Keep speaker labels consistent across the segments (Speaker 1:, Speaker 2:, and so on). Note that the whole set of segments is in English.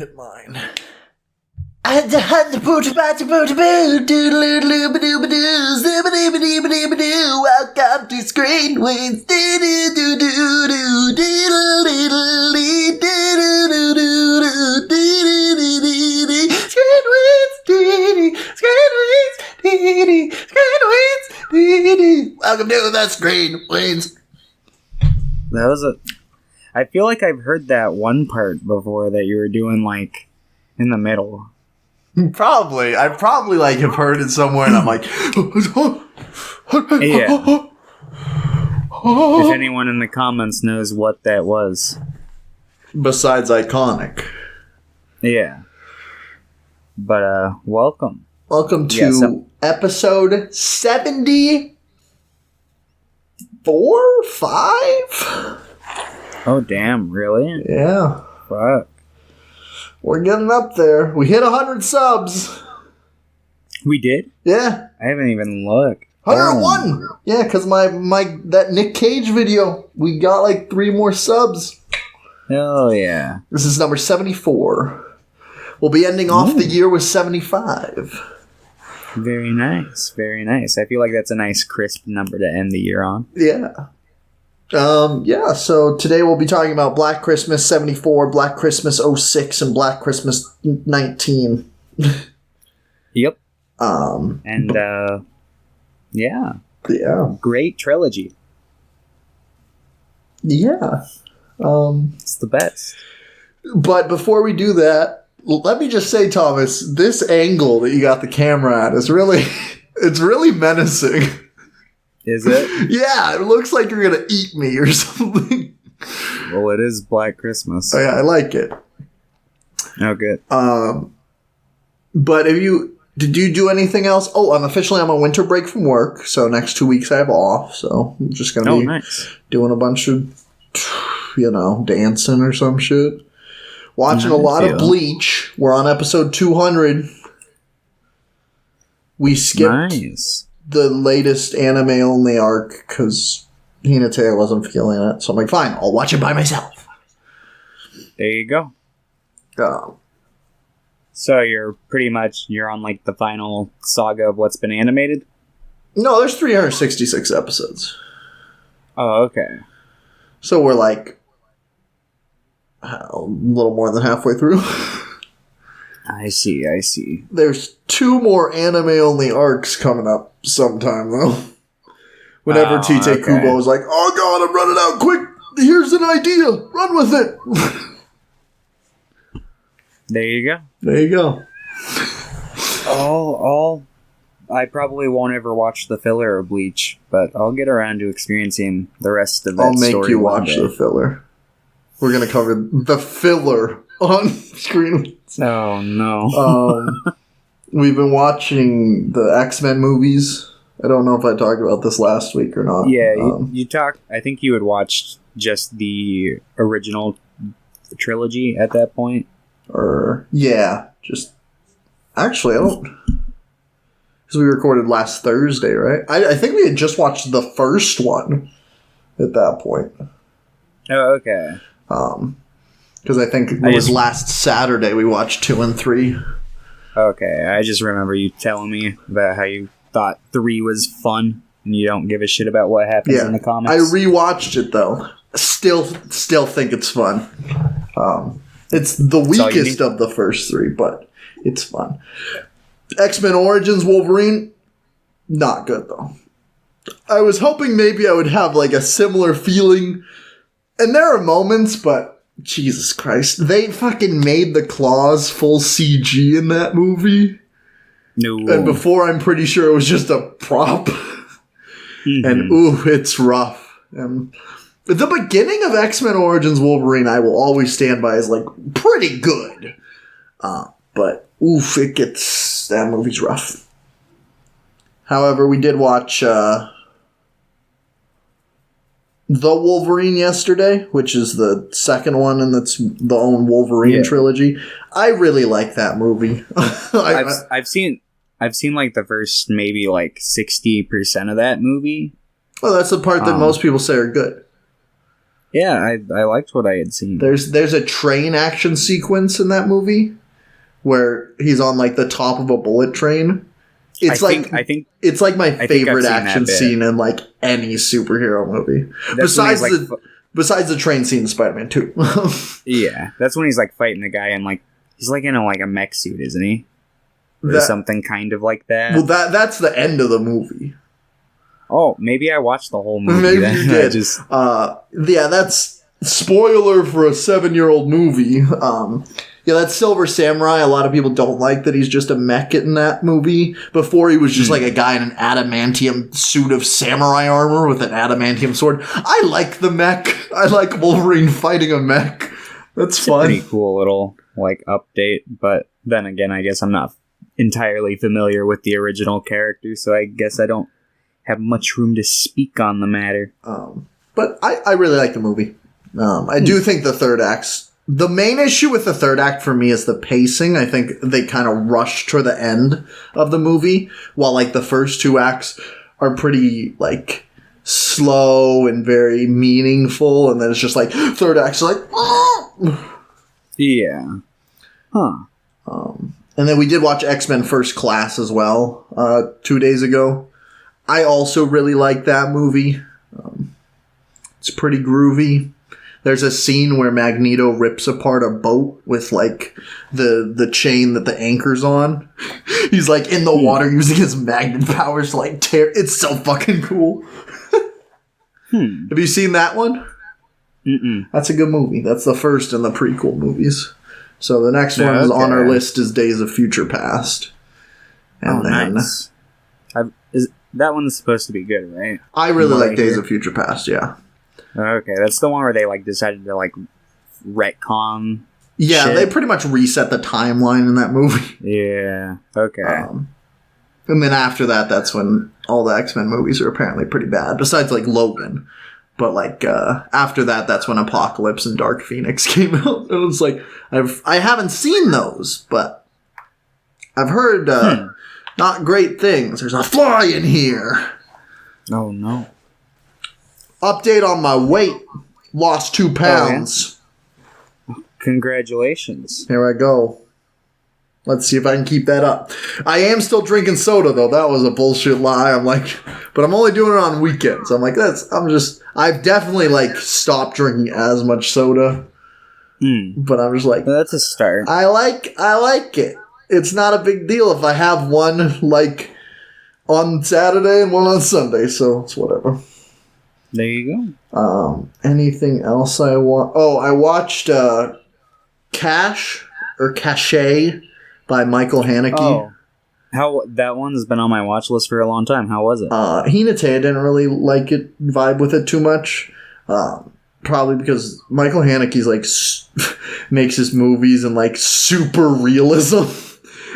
Speaker 1: hit mine. Welcome to Screen Weens. Welcome to the Screen Weens.
Speaker 2: That was I feel like I've heard that one part before that you were doing like in the middle.
Speaker 1: Probably. I probably like have heard it somewhere and I'm like
Speaker 2: Yeah. If anyone in the comments knows what that was.
Speaker 1: Besides iconic.
Speaker 2: Yeah. But welcome.
Speaker 1: Welcome to episode 74? 5?
Speaker 2: Oh damn, really?
Speaker 1: Yeah.
Speaker 2: Fuck.
Speaker 1: We're getting up there. We hit 100 subs.
Speaker 2: We did?
Speaker 1: Yeah.
Speaker 2: I haven't even looked.
Speaker 1: 101! Yeah, because my that Nick Cage video, we got like 3 more subs.
Speaker 2: Oh yeah.
Speaker 1: This is number 74. We'll be ending off the year with 75.
Speaker 2: Very nice. Very nice. I feel like that's a nice crisp number to end the year on.
Speaker 1: Yeah. Yeah, so today we'll be talking about Black Christmas 74, Black Christmas 06, and Black Christmas 19.
Speaker 2: Yep. And yeah.
Speaker 1: Yeah.
Speaker 2: Great trilogy.
Speaker 1: Yeah.
Speaker 2: It's the best.
Speaker 1: But before we do that, let me just say, Thomas, this angle that you got the camera at is really, it's really menacing.
Speaker 2: Is it?
Speaker 1: Yeah, it looks like you're gonna eat me or something.
Speaker 2: Well, it is Black Christmas.
Speaker 1: Oh, yeah, I like it.
Speaker 2: Oh, good.
Speaker 1: But did you do anything else? Oh, I'm officially on my winter break from work, so next 2 weeks I have off. So I'm just gonna be doing a bunch of, dancing or some shit. Watching a lot of Bleach. We're on episode 200. We skipped the latest anime-only arc because Hinata wasn't feeling it. So I'm like, fine, I'll watch it by myself.
Speaker 2: There you go. So you're on like the final saga of what's been animated?
Speaker 1: No, there's 366 episodes.
Speaker 2: Oh, okay.
Speaker 1: So we're like a little more than halfway through.
Speaker 2: I see.
Speaker 1: There's 2 more anime-only arcs coming up sometime, though. Whenever Tite Kubo is like, oh god, I'm running out, quick, here's an idea, run with it.
Speaker 2: There you go.
Speaker 1: There you go.
Speaker 2: I probably won't ever watch the filler of Bleach, but I'll get around to experiencing the rest of that story.
Speaker 1: I'll make you watch the filler. We're going to cover the filler on screen.
Speaker 2: Oh, no.
Speaker 1: We've been watching the X-Men movies. I don't know if I talked about this last week or not.
Speaker 2: Yeah, you talked. I think you had watched just the original trilogy at that point.
Speaker 1: Actually, I don't... Because we recorded last Thursday, right? I think we had just watched the first one at that point.
Speaker 2: Oh, okay.
Speaker 1: Because I think it was last Saturday we watched 2 and 3. Okay,
Speaker 2: I just remember you telling me about how you thought 3 was fun, and you don't give a shit about what happens in the comics.
Speaker 1: I rewatched it, though. Still think it's fun. It's the weakest of the first 3, but it's fun. X-Men Origins Wolverine, not good, though. I was hoping maybe I would have, like, a similar feeling. And there are moments, but Jesus Christ. They fucking made the claws full CG in that movie.
Speaker 2: No.
Speaker 1: And before, I'm pretty sure it was just a prop. Mm-hmm. And, it's rough. And the beginning of X-Men Origins Wolverine, I will always stand by as, like, pretty good. But, that movie's rough. However, we did watch The Wolverine yesterday, which is the second one and that's the own Wolverine trilogy. I really like that movie.
Speaker 2: I've seen like the first maybe like 60% of that movie.
Speaker 1: Well, that's the part that most people say are good.
Speaker 2: Yeah, I liked what I had seen.
Speaker 1: There's a train action sequence in that movie where he's on like the top of a bullet train. It's I think it's like my favorite action scene in like any superhero movie. Besides the train scene in Spider-Man 2.
Speaker 2: Yeah, that's when he's like fighting the guy and like he's like in a mech suit, isn't he? Or something kind of like that.
Speaker 1: Well, that's the end of the movie.
Speaker 2: Oh, maybe I watched the whole movie.
Speaker 1: Maybe you did. Yeah, that's spoiler for a 7-year-old movie. Yeah, that's Silver Samurai. A lot of people don't like that he's just a mech in that movie. Before he was just like a guy in an adamantium suit of samurai armor with an adamantium sword. I like the mech. I like Wolverine fighting a mech. That's fun.
Speaker 2: Pretty cool little like update. But then again, I guess I'm not entirely familiar with the original character, so I guess I don't have much room to speak on the matter.
Speaker 1: But I really like the movie. I do think the third act's... The main issue with the third act for me is the pacing. I think they kind of rushed to the end of the movie, while like the first 2 acts are pretty like slow and very meaningful, and then it's just like third act's like...
Speaker 2: Yeah. Huh.
Speaker 1: And then we did watch X-Men First Class as well 2 days ago. I also really like that movie. It's pretty groovy. There's a scene where Magneto rips apart a boat with like the chain that the anchor's on. He's like in the water using his magnet powers to like tear. It's so fucking cool. Have you seen that one?
Speaker 2: Mm-mm.
Speaker 1: That's a good movie. That's the first in the prequel movies. So the next one on our list is Days of Future Past. And
Speaker 2: nice. That one's supposed to be good, right?
Speaker 1: I really like Days of Future Past, yeah.
Speaker 2: Okay, that's the one where they like decided to like retcon.
Speaker 1: Yeah,
Speaker 2: shit.
Speaker 1: They pretty much reset the timeline in that movie.
Speaker 2: Yeah. Okay.
Speaker 1: And then after that, that's when all the X-Men movies are apparently pretty bad. Besides like Logan, but like after that, that's when Apocalypse and Dark Phoenix came out. And it's like I haven't seen those, but I've heard not great things. There's a fly in here.
Speaker 2: Oh no.
Speaker 1: Update on my weight. Lost 2 pounds.
Speaker 2: Oh, yeah. Congratulations.
Speaker 1: Here I go. Let's see if I can keep that up. I am still drinking soda, though. That was a bullshit lie. I'm like, but I'm only doing it on weekends. I'm like, I've definitely like stopped drinking as much soda. But I'm just like,
Speaker 2: that's a start.
Speaker 1: I like it. It's not a big deal if I have one like on Saturday and one on Sunday, so it's whatever.
Speaker 2: There you
Speaker 1: go. Anything else I want? Oh, I watched Cache by Michael Haneke.
Speaker 2: Oh, how that one's been on my watch list for a long time. How was it?
Speaker 1: Hinata didn't really like it, vibe with it too much. Probably because Michael Haneke's like makes his movies in like super realism,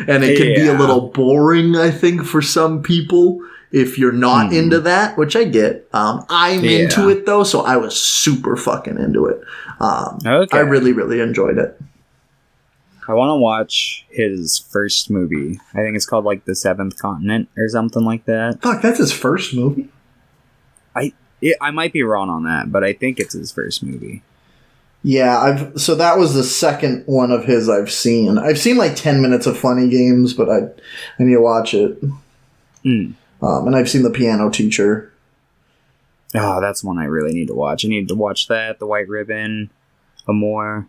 Speaker 1: and it can be a little boring, I think, for some people. If you're not into that, which I get, I'm into it though, so I was super fucking into it. I really, really enjoyed it.
Speaker 2: I want to watch his first movie. I think it's called like The Seventh Continent or something like that.
Speaker 1: Fuck, that's his first movie?
Speaker 2: I might be wrong on that, but I think it's his first movie.
Speaker 1: Yeah, so that was the second one of his I've seen. I've seen like 10 minutes of Funny Games, but I need to watch it. And I've seen The Piano Teacher.
Speaker 2: Oh, that's one I really need to watch. I need to watch that, The White Ribbon, Amore.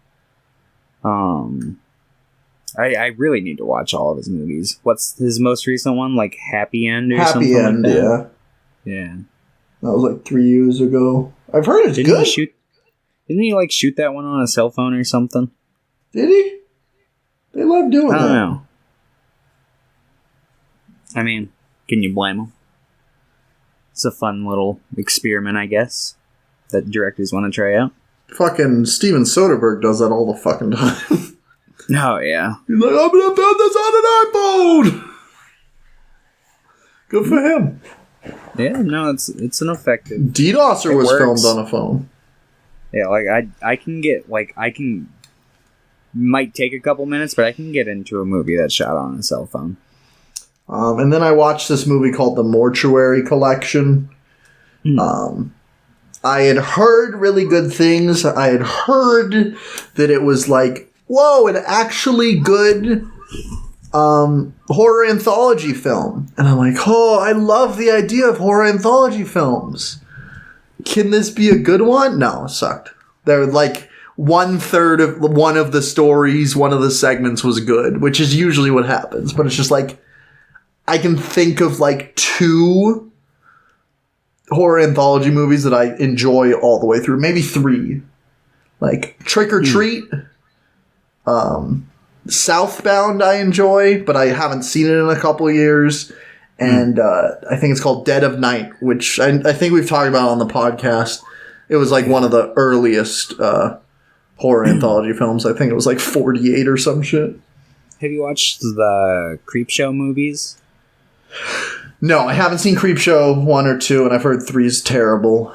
Speaker 2: I really need to watch all of his movies. What's his most recent one? Like Happy End or something like that? Yeah.
Speaker 1: That was like 3 years ago. I've heard it's good.
Speaker 2: Didn't he like shoot that one on a cell phone or something?
Speaker 1: Did he? They love doing that.
Speaker 2: I don't know. I mean, can you blame him? It's a fun little experiment, I guess, that directors want to try out.
Speaker 1: Fucking Steven Soderbergh does that all the fucking time.
Speaker 2: Oh, yeah.
Speaker 1: He's like, I'm gonna build this on an iPhone! Good for him.
Speaker 2: Yeah, no, it's an effective.
Speaker 1: DDoSer was filmed on a phone.
Speaker 2: Yeah, like might take a couple minutes, but I can get into a movie that's shot on a cell phone.
Speaker 1: And then I watched this movie called The Mortuary Collection. I I had heard really good things. I had heard that it was like, whoa, an actually good horror anthology film. And I'm like, oh, I love the idea of horror anthology films. Can this be a good one? No, it sucked. There were like 1/3 of one of the stories, one of the segments was good, which is usually what happens. But it's just like, I can think of like 2 horror anthology movies that I enjoy all the way through. Maybe 3. Like Trick or Treat, Southbound I enjoy, but I haven't seen it in a couple of years. And I think it's called Dead of Night, which I think we've talked about on the podcast. It was like one of the earliest horror anthology films. I think it was like 48 or some shit.
Speaker 2: Have you watched the Creepshow movies?
Speaker 1: No, I haven't seen Creepshow 1 or 2, and I've heard 3 is terrible.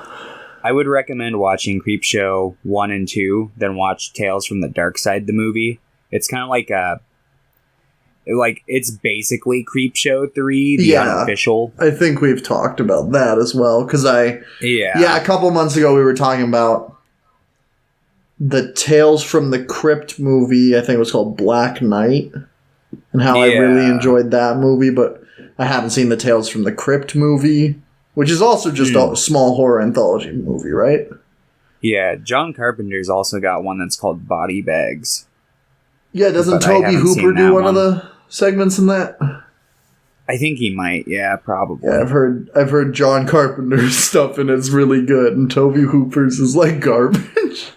Speaker 2: I would recommend watching Creepshow 1 and 2, then watch Tales from the Dark Side, the movie. It's kind of like it's basically Creepshow 3, the unofficial.
Speaker 1: I think we've talked about that as well, because a couple months ago we were talking about the Tales from the Crypt movie. I think it was called Black Knight, and how I really enjoyed that movie, but I haven't seen the Tales from the Crypt movie, which is also just a small horror anthology movie, right?
Speaker 2: Yeah, John Carpenter's also got one that's called Body Bags.
Speaker 1: Yeah, doesn't Toby Hooper do one of the segments in that?
Speaker 2: I think he might. Yeah, probably.
Speaker 1: Yeah, I've heard John Carpenter's stuff and it's really good, and Toby Hooper's is like garbage.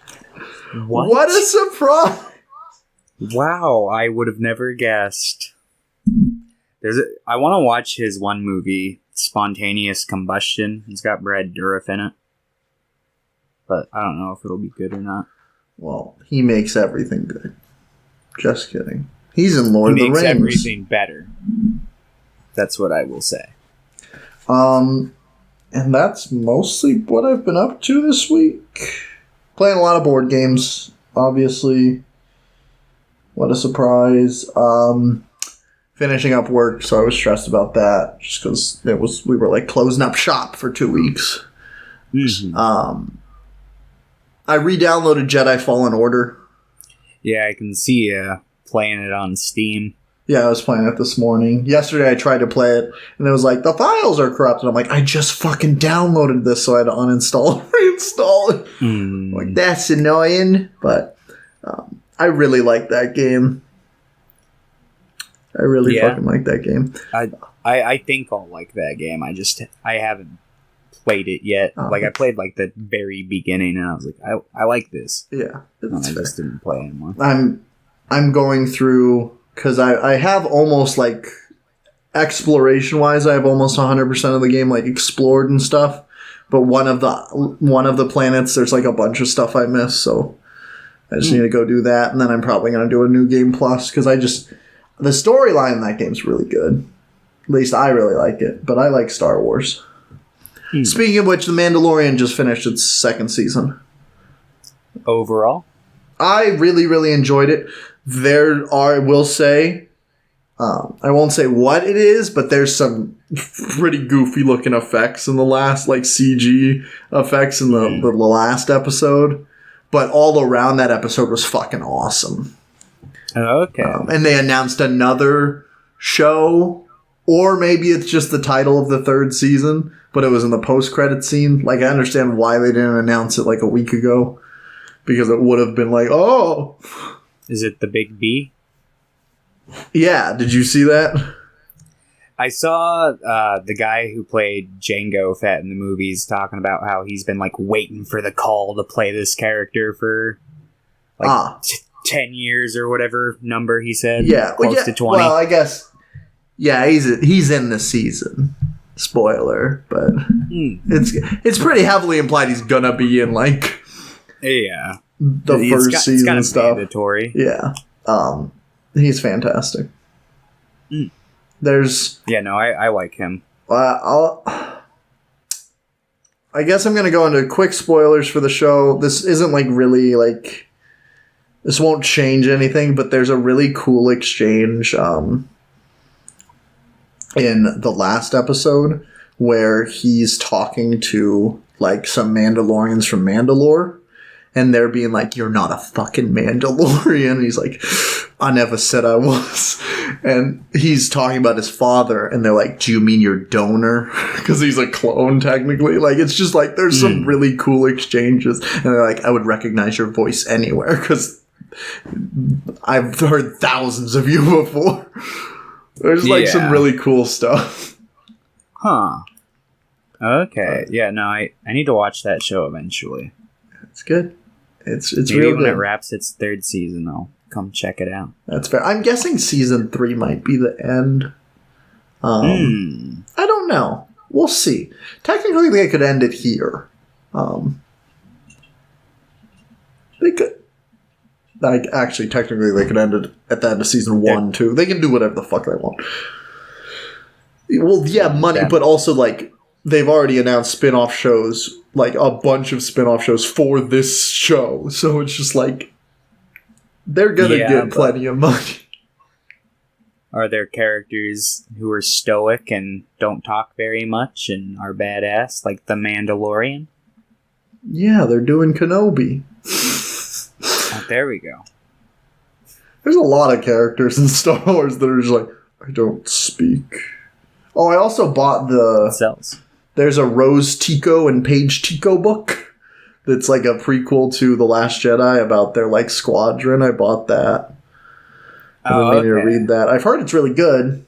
Speaker 1: What a surprise!
Speaker 2: Wow, I would have never guessed. I want to watch his one movie, Spontaneous Combustion. It's got Brad Dourif in it, but I don't know if it'll be good or not.
Speaker 1: Well, he makes everything good. Just kidding. He's in Lord of the Rings.
Speaker 2: He makes everything better. That's what I will say.
Speaker 1: And that's mostly what I've been up to this week. Playing a lot of board games, obviously. What a surprise. Finishing up work, so I was stressed about that, just because we were like closing up shop for 2 weeks.
Speaker 2: Mm-hmm.
Speaker 1: I re-downloaded Jedi Fallen Order.
Speaker 2: Yeah, I can see you playing it on Steam.
Speaker 1: Yeah, I was playing it this morning. Yesterday I tried to play it, and it was like, the files are corrupt. And I'm like, I just fucking downloaded this, so I had to uninstall and reinstall it. Like, that's annoying. But I really like that game. I really fucking like that game.
Speaker 2: I think I'll like that game. I haven't played it yet. I played like the very beginning, and I was like, I like this.
Speaker 1: Yeah,
Speaker 2: I just didn't play anymore.
Speaker 1: I'm going through, because I have almost like exploration wise, I have almost 100% of the game like explored and stuff. But one of the planets, there's like a bunch of stuff I missed, so I just need to go do that, and then I'm probably gonna do a new game plus, because the storyline in that game's really good. At least I really like it, but I like Star Wars. Speaking of which, The Mandalorian just finished its 2nd season.
Speaker 2: Overall?
Speaker 1: I really, really enjoyed it. I will say, I won't say what it is, but there's some pretty goofy looking effects in the last, like CG effects in the last episode. But all around that episode was fucking awesome.
Speaker 2: Okay.
Speaker 1: And they announced another show, or maybe it's just the title of the 3rd season, but it was in the post-credit scene. Like, I understand why they didn't announce it like a week ago, because it would have been like, oh.
Speaker 2: Is it the Big B?
Speaker 1: Yeah, did you see that?
Speaker 2: I saw the guy who played Jango Fett in the movies talking about how he's been like waiting for the call to play this character for like 10 years or whatever number he said.
Speaker 1: Yeah,
Speaker 2: close to 20.
Speaker 1: Well, I guess. Yeah, he's in the season. Spoiler, but it's pretty heavily implied he's gonna be in like the first season
Speaker 2: it's
Speaker 1: stuff.
Speaker 2: Mandatory.
Speaker 1: Yeah, he's fantastic. There's
Speaker 2: I like him.
Speaker 1: I guess I'm gonna go into quick spoilers for the show. This isn't like really like, this won't change anything, but there's a really cool exchange in the last episode where he's talking to like some Mandalorians from Mandalore, and they're being like, "You're not a fucking Mandalorian." And he's like, "I never said I was." And he's talking about his father, and they're like, "Do you mean your donor?" Because he's a clone, technically. Like, it's just like, there's some really cool exchanges. And they're like, "I would recognize your voice anywhere, because I've heard thousands of you before." There's like some really cool stuff.
Speaker 2: Huh. Okay. Yeah, no, I need to watch that show eventually.
Speaker 1: It's good. It's
Speaker 2: Maybe
Speaker 1: real
Speaker 2: when
Speaker 1: good.
Speaker 2: it wraps its third season, I'll come check it out.
Speaker 1: That's fair. I'm guessing season 3 might be the end. I don't know. We'll see. Technically, they could end it here. They could. Like, actually, technically, they could end it at the end of season 1, too. They can do whatever the fuck they want. Well, yeah, money, but also, like, they've already announced spin-off shows, like, a bunch of spin-off shows for this show. So it's just like, they're gonna get plenty of money.
Speaker 2: Are there characters who are stoic and don't talk very much and are badass, like the Mandalorian?
Speaker 1: Yeah, they're doing Kenobi.
Speaker 2: Oh, there we go.
Speaker 1: There's a lot of characters in Star Wars that are just like, I don't speak. Oh, I also bought
Speaker 2: Cells.
Speaker 1: There's a Rose Tico and Paige Tico book that's like a prequel to The Last Jedi about their like squadron. I bought that. I've been meaning to read that. I've heard it's really good.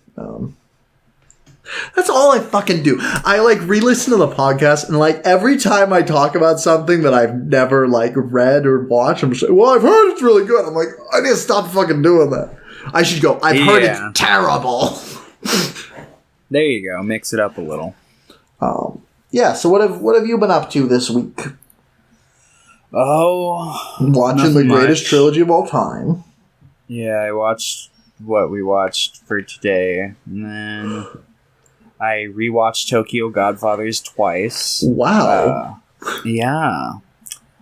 Speaker 1: That's all I fucking do. I like re-listen to the podcast, and like every time I talk about something that I've never like read or watched, I'm just like, well, I've heard it's really good. I'm like, I need to stop fucking doing that. I should go, I've heard it's terrible.
Speaker 2: There you go. Mix it up a little.
Speaker 1: Yeah, so what have you been up to this week?
Speaker 2: Oh,
Speaker 1: watching the greatest trilogy of all time.
Speaker 2: Yeah, I watched what we watched for today, and then I rewatched Tokyo Godfathers twice.
Speaker 1: Wow.
Speaker 2: Yeah,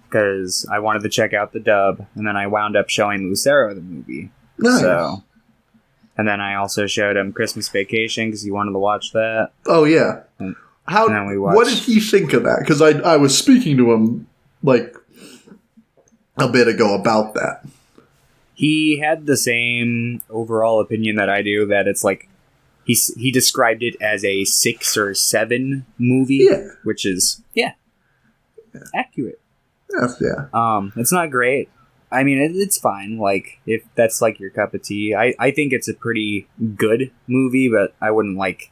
Speaker 2: because I wanted to check out the dub, and then I wound up showing Lucero the movie.
Speaker 1: Nice.
Speaker 2: So, and then I also showed him Christmas Vacation because he wanted to watch that.
Speaker 1: Oh yeah. What did he think of that? Because I was speaking to him like a bit ago about that.
Speaker 2: He had the same overall opinion that I do, that it's like he described it as a 6 or 7 movie, which is accurate.
Speaker 1: Yes, yeah.
Speaker 2: It's not great. I mean, it's fine. Like, if that's like your cup of tea, I think it's a pretty good movie, but I wouldn't like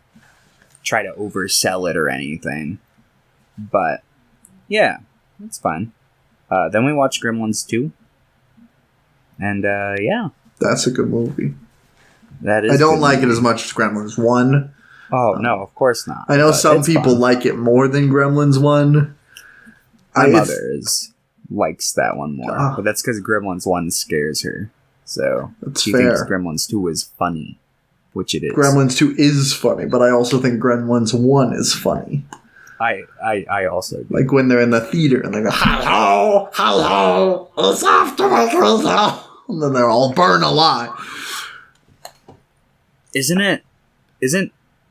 Speaker 2: try to oversell it or anything. But yeah, it's fine. Then we watched Gremlins 2. And yeah.
Speaker 1: That's a good movie.
Speaker 2: That is.
Speaker 1: I don't like it as much as Gremlins 1.
Speaker 2: Oh, no, of course not.
Speaker 1: I know some people like it more than Gremlins 1.
Speaker 2: My mother likes that one more. But that's because Gremlins 1 scares her. So she thinks Gremlins 2 is funny. Which it is.
Speaker 1: Gremlins 2 is funny, but I also think Gremlins 1 is funny.
Speaker 2: I also do.
Speaker 1: Like when they're in the theater and they go, hello, hello, it's after my Christmas. And then they're all burned alive.
Speaker 2: Isn't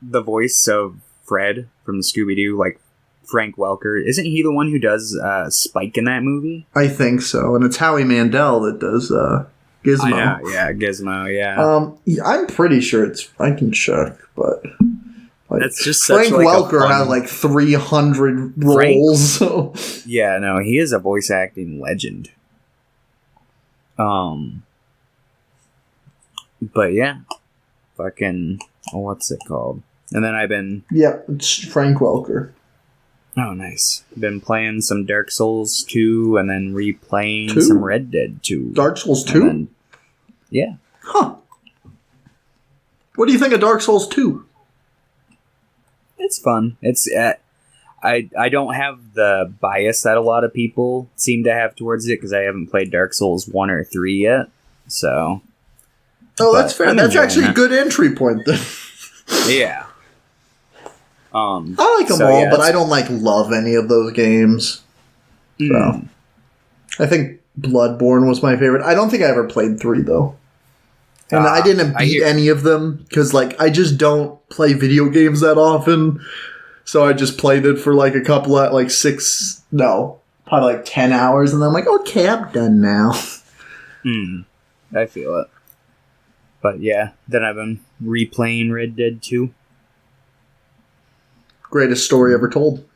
Speaker 2: the voice of Fred from Scooby-Doo like Frank Welker? Isn't he the one who does Spike in that movie?
Speaker 1: I think so. And it's Howie Mandel that does Gizmo.
Speaker 2: I know, yeah, Gizmo, yeah.
Speaker 1: I'm pretty sure I can check, but... Like,
Speaker 2: that's just
Speaker 1: Frank
Speaker 2: such, like,
Speaker 1: Welker has like 300 roles. So.
Speaker 2: Yeah, no, he is a voice acting legend. But yeah, fucking what's it called? And then I've been
Speaker 1: it's Frank Welker.
Speaker 2: Oh, nice. Been playing some Dark Souls 2 and then replaying some Red Dead 2.
Speaker 1: Dark Souls 2?
Speaker 2: Yeah.
Speaker 1: Huh. What do you think of Dark Souls 2?
Speaker 2: It's fun. It's I don't have the bias that a lot of people seem to have towards it because I haven't played Dark Souls 1 or 3 yet. So.
Speaker 1: Oh, that's fair. That's actually a good entry point then.
Speaker 2: Yeah.
Speaker 1: I like them all, but I don't love any of those games. So. I think Bloodborne was my favorite. I don't think I ever played 3 though. And I didn't beat any of them because, I just don't play video games that often. So I just played it for like a couple of like probably like 10 hours, and then I'm like, okay, I'm done now.
Speaker 2: I feel it. But yeah, then I've been replaying Red Dead 2.
Speaker 1: Greatest story ever told.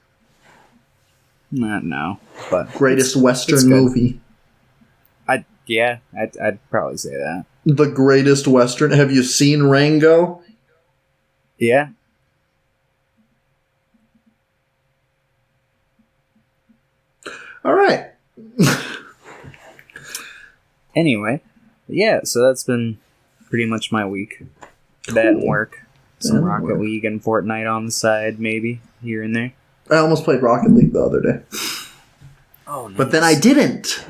Speaker 2: No, but
Speaker 1: greatest Western movie.
Speaker 2: I'd probably say that.
Speaker 1: The greatest Western. Have you seen Rango?
Speaker 2: Yeah.
Speaker 1: All right.
Speaker 2: Anyway, yeah, so that's been pretty much my week. Cool. That and work. Some Rocket League and Fortnite on the side, maybe, here and there.
Speaker 1: I almost played Rocket League the other day.
Speaker 2: Oh, nice.
Speaker 1: But then I didn't.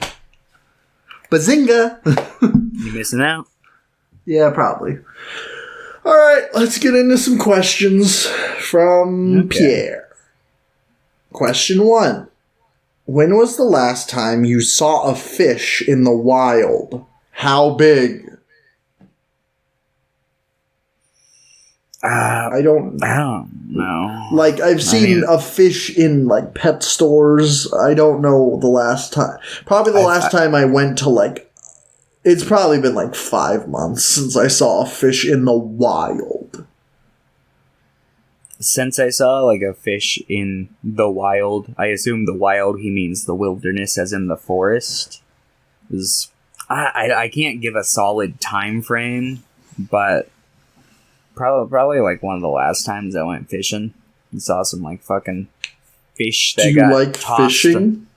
Speaker 1: Bazinga!
Speaker 2: You missing out?
Speaker 1: Yeah, probably. All right, let's get into some questions from Pierre. Question 1. When was the last time you saw a fish in the wild? How big? I don't
Speaker 2: know.
Speaker 1: Like, I've seen a fish in, like, pet stores. I don't know the last time. Probably the last time I went to, like, it's probably been, like, 5 months since I saw a fish in the wild.
Speaker 2: Since I saw, like, a fish in the wild, I assume the wild, he means the wilderness as in the forest. I can't give a solid time frame, but probably like one of the last times I went fishing and saw some like fucking fish that got
Speaker 1: like fishing?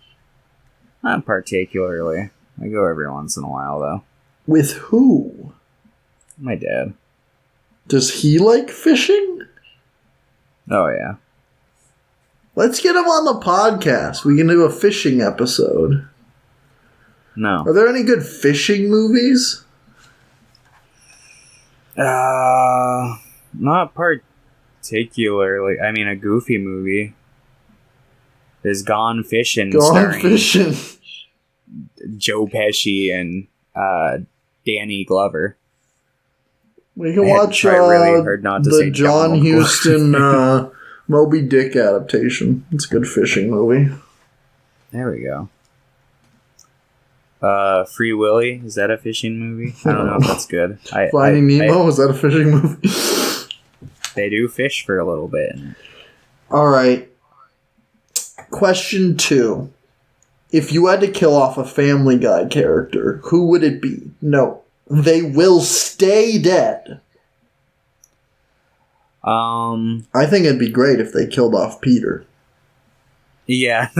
Speaker 2: Not particularly. I go every once in a while though.
Speaker 1: With who?
Speaker 2: My dad.
Speaker 1: Does he like fishing?
Speaker 2: Oh yeah.
Speaker 1: Let's get him on the podcast. We can do a fishing episode.
Speaker 2: No.
Speaker 1: Are there any good fishing movies?
Speaker 2: Not particularly. I mean, a Goofy movie is Gone Fishing.
Speaker 1: Gone Fishing.
Speaker 2: Joe Pesci and Danny Glover.
Speaker 1: We can watch the John Huston Moby Dick adaptation. It's a good fishing movie.
Speaker 2: There we go. Free Willy, is that a fishing movie? I don't know if that's good.
Speaker 1: Finding Nemo, is that a fishing movie?
Speaker 2: They do fish for a little bit.
Speaker 1: Alright. Question 2. If you had to kill off a Family Guy character, who would it be? No. They will stay dead. I think it'd be great if they killed off Peter.
Speaker 2: Yeah,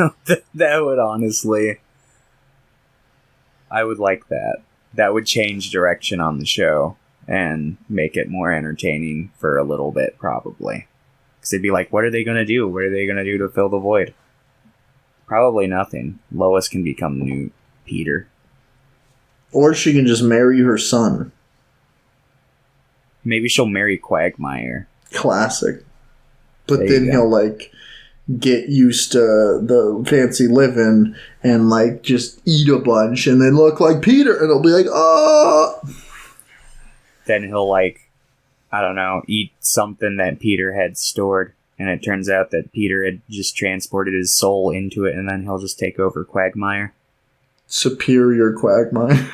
Speaker 2: that would honestly... I would like that. That would change direction on the show and make it more entertaining for a little bit, probably. Because they'd be like, what are they going to do? What are they going to do to fill the void? Probably nothing. Lois can become new Peter.
Speaker 1: Or she can just marry her son.
Speaker 2: Maybe she'll marry Quagmire.
Speaker 1: Classic. But then he'll, like, get used to the fancy living and, like, just eat a bunch and then look like Peter. And he'll be like, oh!
Speaker 2: Then he'll, like, I don't know, eat something that Peter had stored. And it turns out that Peter had just transported his soul into it, and then he'll just take over Quagmire.
Speaker 1: Superior Quagmire.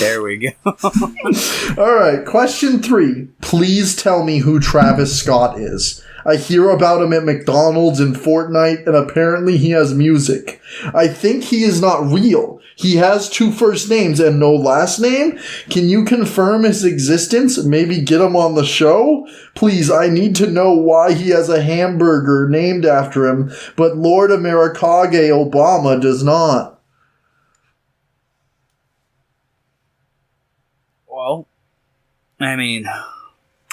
Speaker 2: There we go.
Speaker 1: Alright, question 3. Please tell me who Travis Scott is. I hear about him at McDonald's in Fortnite, and apparently he has music. I think he is not real. He has 2 first names and no last name. Can you confirm his existence and maybe get him on the show? Please, I need to know why he has a hamburger named after him, but Lord Americage Obama does not.
Speaker 2: Well, I mean...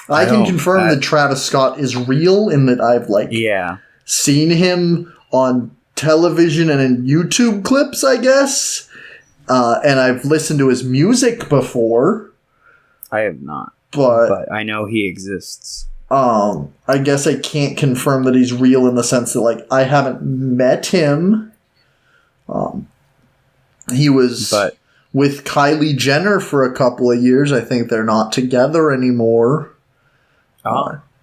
Speaker 1: I can confirm that Travis Scott is real in that I've, like, seen him on television and in YouTube clips, I guess. And I've listened to his music before.
Speaker 2: I have not.
Speaker 1: But
Speaker 2: I know he exists.
Speaker 1: I guess I can't confirm that he's real in the sense that, like, I haven't met him. He was with Kylie Jenner for a couple of years. I think they're not together anymore.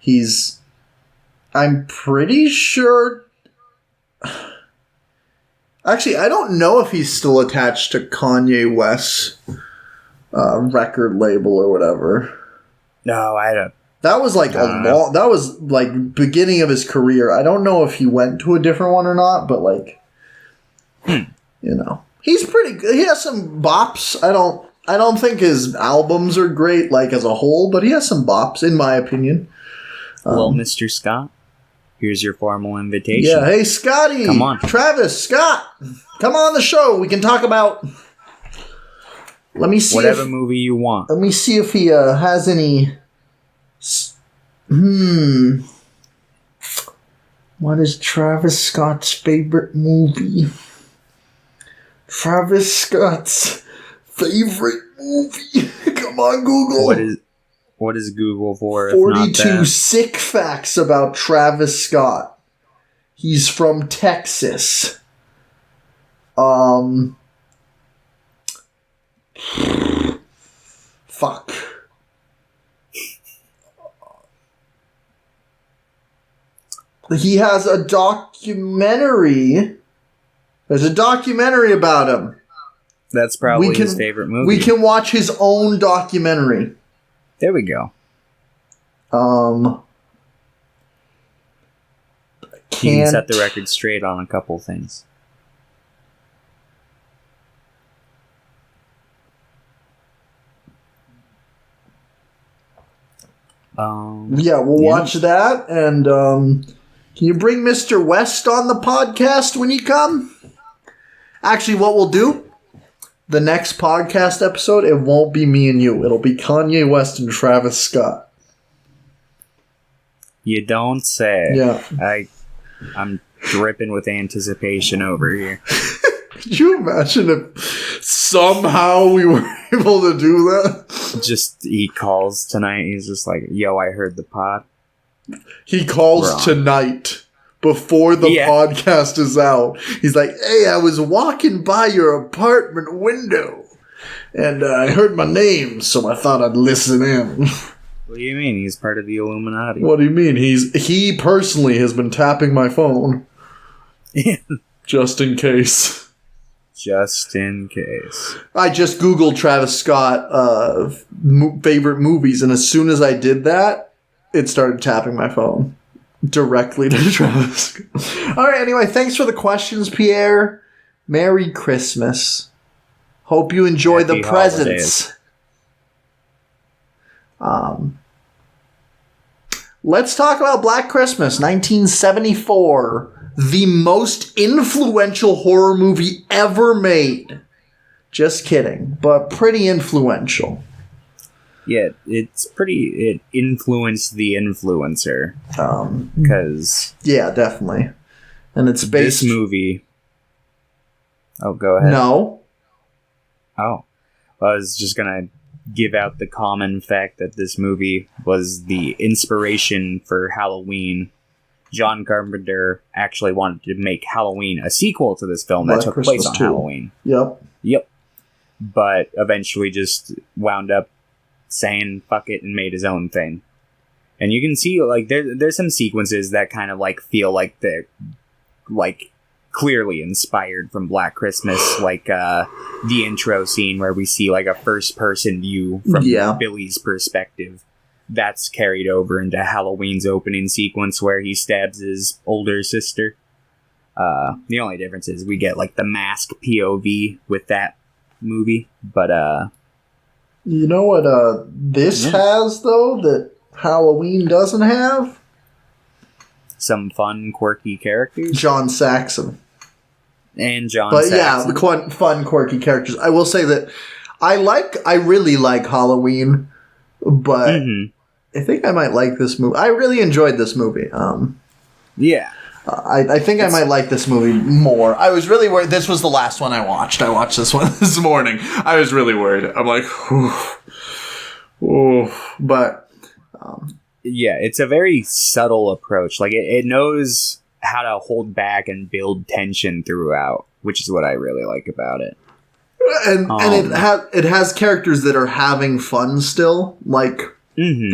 Speaker 1: He's I'm pretty sure... Actually, I don't know if he's still attached to Kanye West's record label or whatever.
Speaker 2: No, I don't.
Speaker 1: That was like that was like beginning of his career. I don't know if he went to a different one or not, but like, you know, he's pretty good. He has some bops. I don't think his albums are great, like as a whole, but he has some bops, in my opinion.
Speaker 2: Well, Mr. Scott, here's your formal invitation.
Speaker 1: Yeah, hey Scotty,
Speaker 2: come on,
Speaker 1: Travis, Scott, come on the show. We can talk about. Let me see
Speaker 2: whatever movie you want.
Speaker 1: Let me see if he has any. What is Travis Scott's favorite movie? Travis Scott's favorite movie. Come on, Google.
Speaker 2: What is Google for?
Speaker 1: 42 sick facts about Travis Scott. He's from Texas. Fuck. He has a documentary. There's a documentary about him.
Speaker 2: That's probably his favorite movie.
Speaker 1: We can watch his own documentary.
Speaker 2: There we go. You can set the record straight on a couple things.
Speaker 1: Yeah, we'll watch that. And can you bring Mr. West on the podcast when you come? Actually, what we'll do, the next podcast episode, it won't be me and you. It'll be Kanye West and Travis Scott.
Speaker 2: You don't say.
Speaker 1: Yeah.
Speaker 2: I'm dripping with anticipation over here.
Speaker 1: Could you imagine if somehow we were able to do that?
Speaker 2: Just, he calls tonight, he's just like, yo, I heard the pod.
Speaker 1: He calls tonight before the podcast is out. He's like, hey, I was walking by your apartment window and I heard my name, so I thought I'd listen in.
Speaker 2: What do you mean? He's part of the Illuminati.
Speaker 1: What do you mean? He personally has been tapping my phone. Just in case.
Speaker 2: Just in case.
Speaker 1: I just Googled Travis Scott favorite movies, and as soon as I did that, it started tapping my phone. Directly to Travis. Alright, anyway, thanks for the questions, Pierre. Merry Christmas. Hope you enjoy the presents. Let's talk about Black Christmas, 1974. The most influential horror movie ever made. Just kidding, but pretty influential.
Speaker 2: Yeah, it influenced the influencer. Because...
Speaker 1: yeah, definitely. And it's based...
Speaker 2: This movie... Oh, go ahead.
Speaker 1: No.
Speaker 2: Oh. I was just gonna give out the common fact that this movie was the inspiration for Halloween. John Carpenter actually wanted to make Halloween a sequel to this film that took place on Halloween. Yep. But eventually just wound up saying fuck it and made his own thing. And you can see like there's some sequences that kind of like feel like they're like clearly inspired from Black Christmas, like the intro scene where we see like a first person view from Billy's perspective. That's carried over into Halloween's opening sequence where he stabs his older sister. The only difference is we get like the mask POV with that movie, but
Speaker 1: you know what this has though that Halloween doesn't have?
Speaker 2: Some fun, quirky characters.
Speaker 1: John Saxon.
Speaker 2: And John
Speaker 1: Saxon.
Speaker 2: Yeah,
Speaker 1: the fun, quirky characters. I will say that I really like Halloween, but I think I might like this movie. I really enjoyed this movie.
Speaker 2: Yeah.
Speaker 1: I think I might like this movie more. I was really worried. This was the last one I watched. I watched this one this morning. I was really worried. I'm like, but...
Speaker 2: yeah, it's a very subtle approach. Like, it knows how to hold back and build tension throughout, which is what I really like about it.
Speaker 1: And it has characters that are having fun still, like,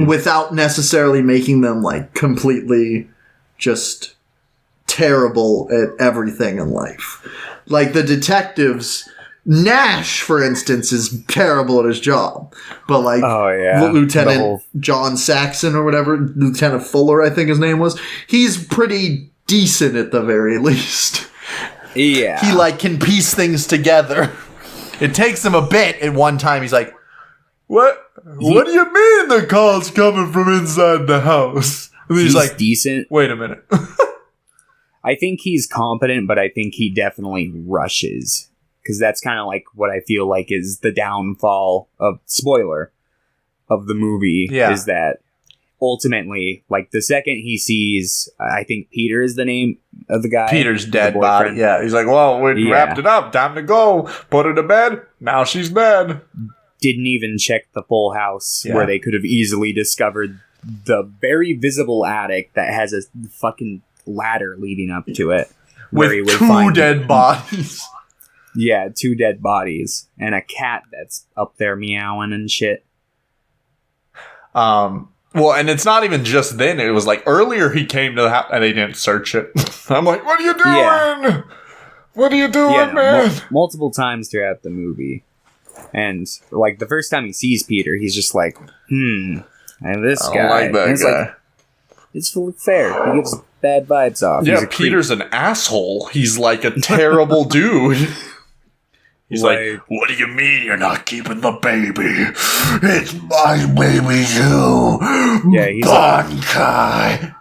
Speaker 1: without necessarily making them, like, completely just terrible at everything in life. Like the detectives, Nash, for instance, is terrible at his job. But like Lieutenant John Saxon or whatever, Lieutenant Fuller, I think his name was, he's pretty decent at the very least.
Speaker 2: Yeah.
Speaker 1: He like can piece things together. It takes him a bit. At one time, he's like, What do you mean the call's coming from inside the house? And he's like,
Speaker 2: decent.
Speaker 1: Wait a minute.
Speaker 2: I think he's competent, but I think he definitely rushes. Because that's kind of like what I feel like is the downfall of, spoiler, of the movie. Yeah. Is that ultimately, like, the second he sees, I think Peter is the name of the guy.
Speaker 1: Peter's dead body. Yeah. He's like, well, we wrapped it up. Time to go. Put her to bed. Now she's dead.
Speaker 2: Didn't even check the full house where they could have easily discovered the very visible attic that has a fucking ladder leading up to it.
Speaker 1: With two dead bodies.
Speaker 2: Yeah, 2 dead bodies. And a cat that's up there meowing and shit.
Speaker 1: Well, and it's not even just then. It was like earlier he came to the house and they didn't search it. I'm like, what are you doing? Yeah. What are you doing, man?
Speaker 2: Multiple times throughout the movie. And like the first time he sees Peter, he's just like, and this guy. I don't like that guy. Like, it's fully fair. He gives bad vibes off.
Speaker 1: Yeah, Peter's an asshole. He's like a terrible dude. He's like, what do you mean you're not keeping the baby? It's my baby too.
Speaker 2: Yeah, he's like,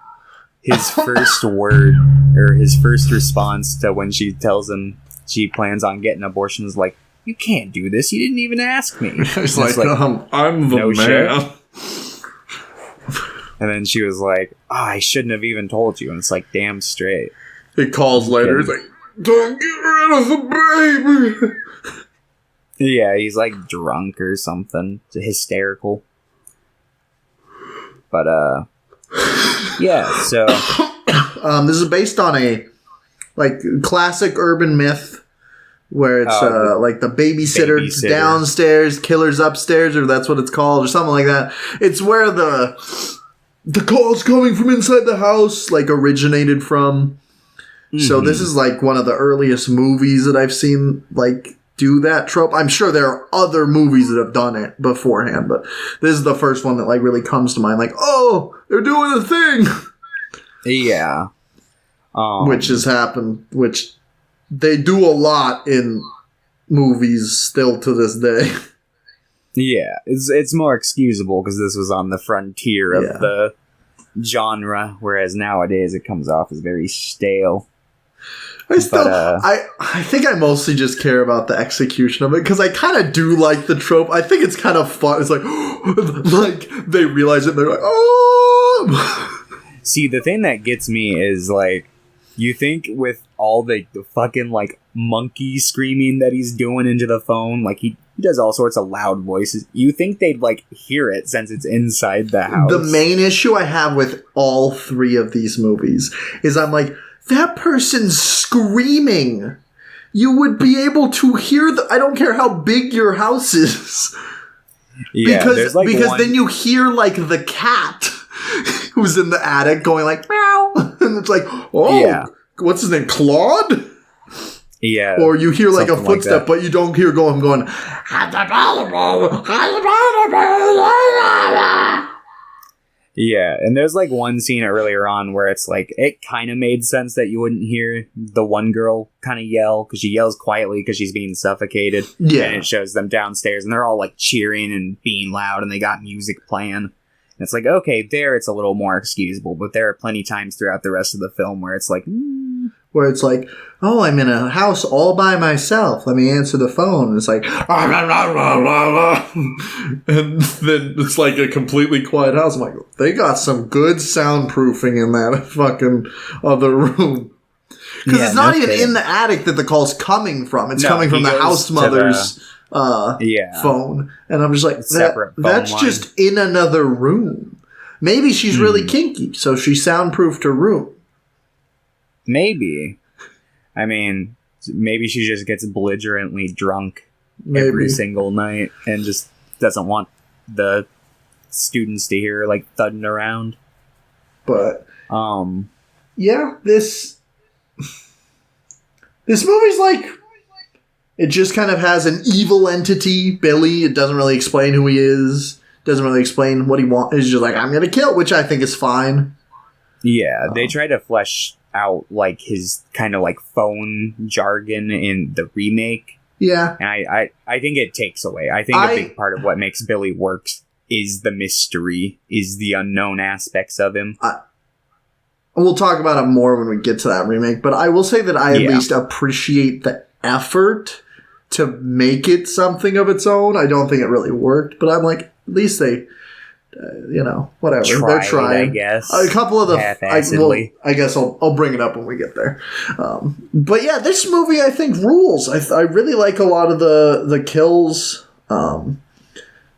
Speaker 2: his first word, or his first response to when she tells him she plans on getting an abortion is like, you can't do this. You didn't even ask me.
Speaker 1: He's like, I'm the man.
Speaker 2: And then she was like, I shouldn't have even told you. And it's like, damn straight.
Speaker 1: He calls later. He's like, don't get rid of the baby.
Speaker 2: Yeah, he's like drunk or something. Hysterical. But, yeah, so.
Speaker 1: This is based on a, like, classic urban myth where it's, like, the babysitter downstairs, killer's upstairs, or that's what it's called, or something like that. It's where the call's coming from inside the house, like, originated from. Mm-hmm. So this is, like, one of the earliest movies that I've seen, like, do that trope. I'm sure there are other movies that have done it beforehand, but this is the first one that, like, really comes to mind. Like, oh, they're doing a thing!
Speaker 2: Yeah.
Speaker 1: Which has happened, which they do a lot in movies still to this day.
Speaker 2: Yeah, it's more excusable because this was on the frontier of the genre, whereas nowadays it comes off as very stale.
Speaker 1: I think I mostly just care about the execution of it because I kind of do like the trope. I think it's kind of fun. It's like, like they realize it and they're like, oh.
Speaker 2: See, the thing that gets me is like, you think with all the fucking like monkey screaming that he's doing into the phone, like he does all sorts of loud voices. You think they'd like hear it since it's inside the house.
Speaker 1: The main issue I have with all 3 of these movies is I'm like, that person's screaming. You would be able to hear I don't care how big your house is. Yeah, because then you hear like the cat who's in the attic going like meow, and it's like, what's his name, Claude?
Speaker 2: Yeah.
Speaker 1: Or you hear like a footstep, like but you don't hear going.
Speaker 2: Yeah, and there's like one scene earlier on where it's like, it kind of made sense that you wouldn't hear the one girl kind of yell, because she yells quietly because she's being suffocated.
Speaker 1: Yeah.
Speaker 2: And it shows them downstairs, and they're all like cheering and being loud, and they got music playing. And it's like, okay, there it's a little more excusable, but there are plenty times throughout the rest of the film where it's like,
Speaker 1: where it's like, oh, I'm in a house all by myself. Let me answer the phone. And it's like, and then it's like a completely quiet house. I'm like, they got some good soundproofing in that fucking other room. Because it's not even in the attic that the call's coming from. It's coming from the house mother's phone. And I'm just like, that's just in another room. Maybe she's really kinky, so she soundproofed her room.
Speaker 2: Maybe. I mean, maybe she just gets belligerently drunk every single night and just doesn't want the students to hear her, like, thudding around.
Speaker 1: But yeah, this movie's like, it just kind of has an evil entity, Billy. It doesn't really explain who he is. Doesn't really explain what he wants. It's just like, I'm gonna kill, which I think is fine.
Speaker 2: Yeah, they try to flesh out like his kind of like phone jargon in the remake.
Speaker 1: Yeah.
Speaker 2: And I think it takes away. I think a big part of what makes Billy work is the mystery, is the unknown aspects of him.
Speaker 1: We'll talk about it more when we get to that remake, but I will say that I at least appreciate the effort to make it something of its own. I don't think it really worked, but I'm like, at least they, whatever. They're trying.
Speaker 2: I guess.
Speaker 1: A couple of the... I guess I'll bring it up when we get there. But yeah, this movie I think rules. I really like a lot of the kills.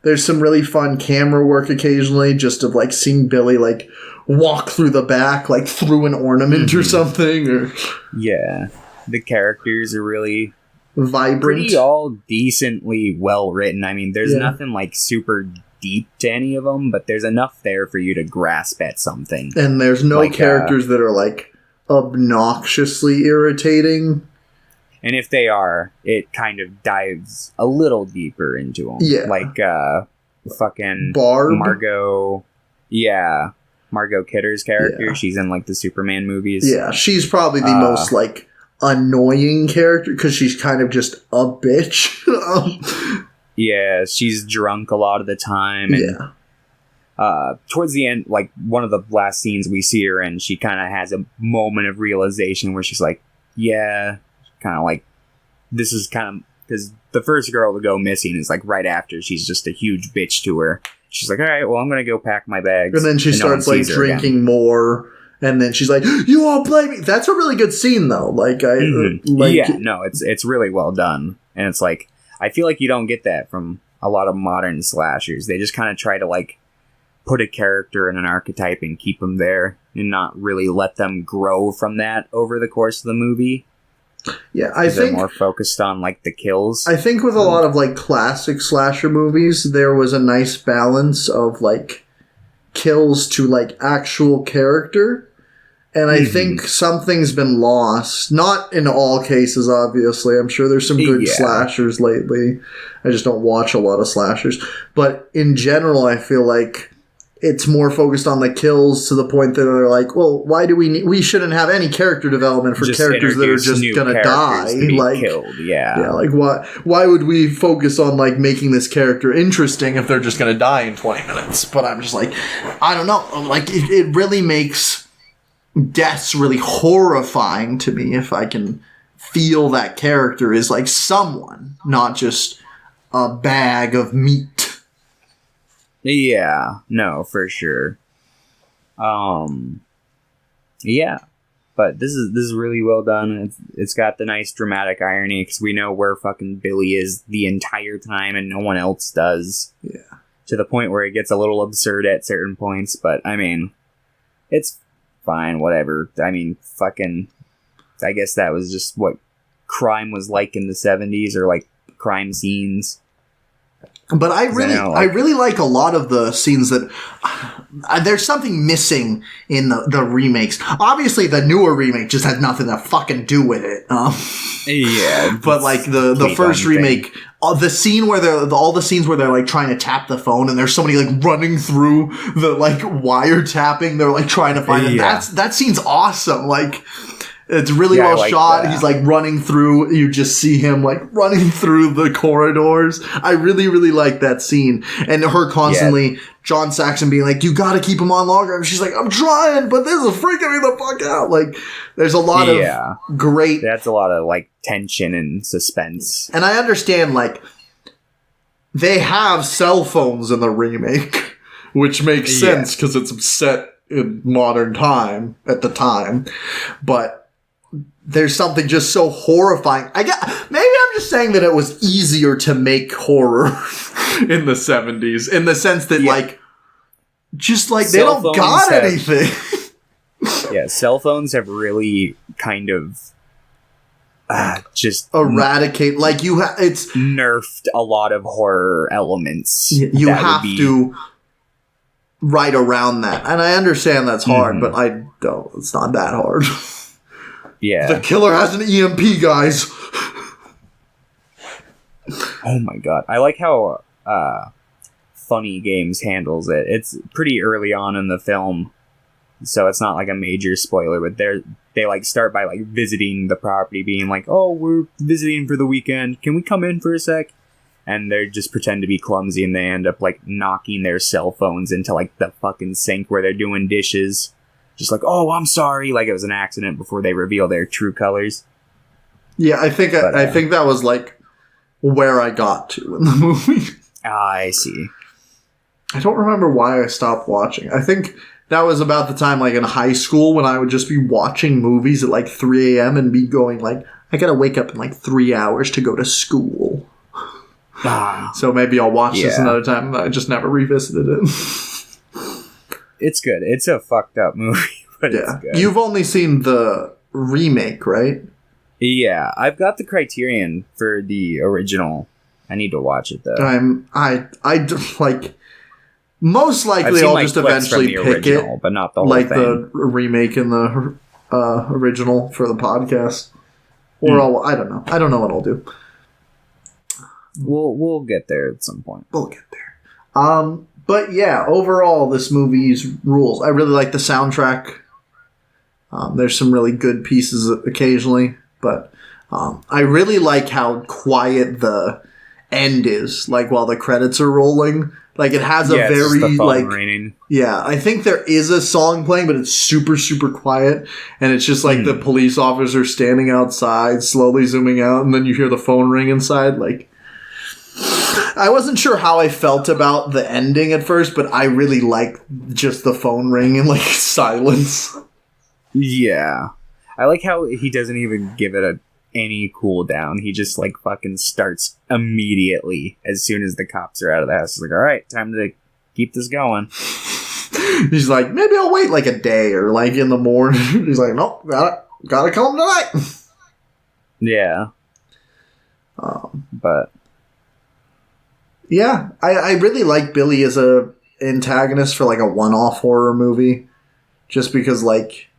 Speaker 1: There's some really fun camera work occasionally, just of like seeing Billy like walk through the back, like through an ornament or something. Or
Speaker 2: yeah, the characters are really
Speaker 1: vibrant,
Speaker 2: pretty all decently well written. I mean, there's nothing like super deep to any of them, but there's enough there for you to grasp at something.
Speaker 1: And there's no characters that are like obnoxiously irritating.
Speaker 2: And if they are, it kind of dives a little deeper into them.
Speaker 1: Yeah.
Speaker 2: Like, fucking...
Speaker 1: Barb?
Speaker 2: Margot... Yeah. Margot Kidder's character.
Speaker 1: Yeah.
Speaker 2: She's in, like, the Superman movies.
Speaker 1: Yeah, she's probably the most, like, annoying character, because she's kind of just a bitch.
Speaker 2: Yeah, she's drunk a lot of the time. And, towards the end, like, one of the last scenes we see her in, she kind of has a moment of realization where she's like, yeah... kind of like, this is kind of, because the first girl to go missing is like right after she's just a huge bitch to her. She's like, all right, well, I'm gonna go pack my bags.
Speaker 1: And then she starts like drinking more, and then she's like, you won't blame me. That's a really good scene though. Like
Speaker 2: it's really well done. And it's like, I feel like you don't get that from a lot of modern slashers. They just kind of try to like put a character in an archetype and keep them there and not really let them grow from that over the course of the movie.
Speaker 1: Yeah, I think
Speaker 2: they're more focused on like the kills.
Speaker 1: I think with a lot of like classic slasher movies, there was a nice balance of like kills to like actual character, and I think something's been lost. Not in all cases, obviously. I'm sure there's some good slashers lately. I just don't watch a lot of slashers, but in general, I feel like it's more focused on the kills to the point that they're like, well, why do we shouldn't have any character development for just characters that are just gonna die, like
Speaker 2: killed.
Speaker 1: Like why would we focus on like making this character interesting if they're just gonna die in 20 minutes? But I'm just like, I don't know, like it really makes deaths really horrifying to me if I can feel that character is like someone, not just a bag of meat.
Speaker 2: Yeah, no, for sure. Yeah, but this is really well done. It's got the nice dramatic irony because we know where fucking Billy is the entire time and no one else does.
Speaker 1: Yeah.
Speaker 2: To the point where it gets a little absurd at certain points, but I mean, it's fine, whatever. I mean, fucking, I guess that was just what crime was like in the 70s, or like crime scenes.
Speaker 1: But I really like a lot of the scenes that there's something missing in the remakes. Obviously, the newer remake just has nothing to fucking do with it.
Speaker 2: Yeah,
Speaker 1: but like the first remake, the scene where all the scenes where they're like trying to tap the phone and there's somebody like running through the like wiretapping, they're like trying to find it. That scene's awesome. Like. It's really well shot. That. He's like running through. You just see him like running through the corridors. I really, really like that scene. And her constantly, John Saxon being like, you gotta keep him on longer. And she's like, I'm trying, but this is freaking me the fuck out. Like, there's a lot of great.
Speaker 2: That's a lot of like tension and suspense.
Speaker 1: And I understand, like, they have cell phones in the remake, which makes sense because it's set in modern time at the time. But there's something just so horrifying. Maybe I'm just saying that it was easier to make horror in the 70s, in the sense that like, just like they don't got anything.
Speaker 2: Yeah, cell phones have really kind of just
Speaker 1: eradicate. Like it's
Speaker 2: nerfed a lot of horror elements.
Speaker 1: You have to right around that. And I understand that's hard, but I don't. It's not that hard.
Speaker 2: Yeah.
Speaker 1: The killer has an EMP, guys.
Speaker 2: Oh my god. I like how Funny Games handles it. It's pretty early on in the film, so it's not like a major spoiler, but they like start by like visiting the property, being like, oh, we're visiting for the weekend, can we come in for a sec? And they just pretend to be clumsy, and they end up like knocking their cell phones into like the fucking sink where they're doing dishes, just like, oh, I'm sorry, like it was an accident, before they reveal their true colors.
Speaker 1: Yeah, I think that was like where I got to in the movie.
Speaker 2: I see.
Speaker 1: I don't remember why I stopped watching. I think that was about the time, like, in high school when I would just be watching movies at, like, 3 a.m. and be going, like, I gotta wake up in, like, 3 hours to go to school. So maybe I'll watch this another time, and I just never revisited it.
Speaker 2: It's good. It's a fucked up movie, but it's good.
Speaker 1: You've only seen the remake, right?
Speaker 2: Yeah, I've got the Criterion for the original. I need to watch it, though.
Speaker 1: Most likely I'll just eventually pick
Speaker 2: original,
Speaker 1: it,
Speaker 2: but not the whole
Speaker 1: like
Speaker 2: thing.
Speaker 1: the remake and the original for the podcast. Or I don't know. I don't know what I'll do.
Speaker 2: We'll get there at some point.
Speaker 1: We'll get there. But yeah, overall, this movie's rules. I really like the soundtrack. There's some really good pieces occasionally, but I really like how quiet the end is. Like while the credits are rolling, like it has a very like
Speaker 2: raining.
Speaker 1: Yeah, I think there is a song playing, but it's super super quiet, and it's just like the police officer standing outside, slowly zooming out, and then you hear the phone ring inside. Like, I wasn't sure how I felt about the ending at first, but I really like just the phone ring and like silence.
Speaker 2: Yeah, I like how he doesn't even give it any cool down. He just like fucking starts immediately as soon as the cops are out of the house. He's like, all right, time to keep this going.
Speaker 1: He's like, maybe I'll wait like a day or like in the morning. He's like, nope, gotta come tonight.
Speaker 2: Yeah. But
Speaker 1: yeah, I really like Billy as a antagonist for like a one-off horror movie, just because like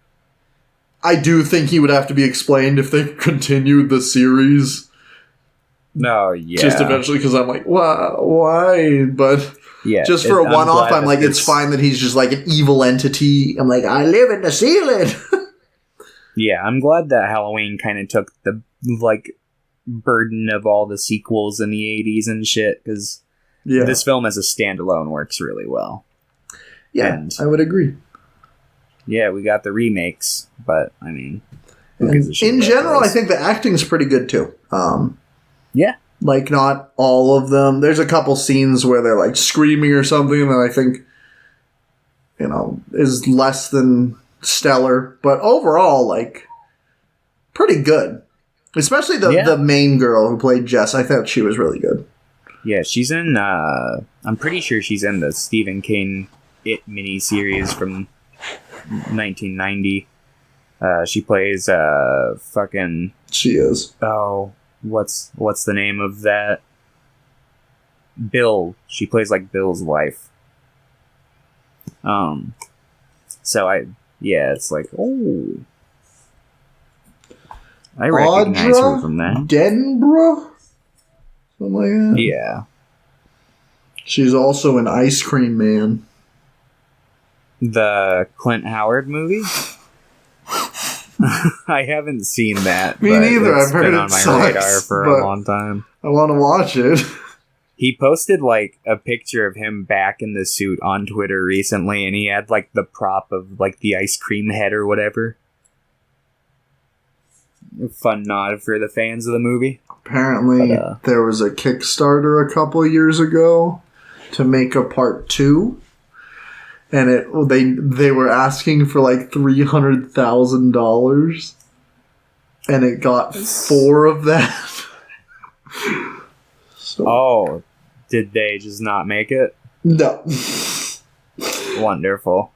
Speaker 1: I do think he would have to be explained if they continued the series.
Speaker 2: No, yeah.
Speaker 1: Just eventually, because I'm like, why? But
Speaker 2: yeah,
Speaker 1: just for a one-off, I'm like, it's fine that he's just like an evil entity. I'm like, I live in the ceiling.
Speaker 2: Yeah, I'm glad that Halloween kind of took the like burden of all the sequels in the 80s and shit, because this film as a standalone works really well.
Speaker 1: Yeah, and I would agree.
Speaker 2: Yeah, we got the remakes, but I mean,
Speaker 1: in general, I think the acting's pretty good too.
Speaker 2: Yeah,
Speaker 1: like not all of them. There's a couple scenes where they're like screaming or something that I think, is less than stellar, but overall, like, pretty good. Especially the main girl who played Jess. I thought she was really good.
Speaker 2: Yeah, she's in. I'm pretty sure she's in the Stephen King It miniseries from 1990. She plays fucking.
Speaker 1: She is.
Speaker 2: Oh, what's the name of that? Bill. She plays like Bill's wife. So it's like, oh, I recognize her from that.
Speaker 1: Denbrough? Something like that.
Speaker 2: Yeah.
Speaker 1: She's also in Ice Cream Man.
Speaker 2: The Clint Howard movie? I haven't seen that.
Speaker 1: Me neither. I've heard
Speaker 2: been
Speaker 1: it
Speaker 2: on my
Speaker 1: sucks,
Speaker 2: radar for a long time.
Speaker 1: I want to watch it.
Speaker 2: He posted like a picture of him back in the suit on Twitter recently, and he had like the prop of like the ice cream head or whatever. Fun nod for the fans of the movie.
Speaker 1: Apparently, there was a Kickstarter a couple years ago to make a part 2. And they were asking for like $300,000, and it got 4 of that. So,
Speaker 2: did they just not make it?
Speaker 1: No.
Speaker 2: Wonderful,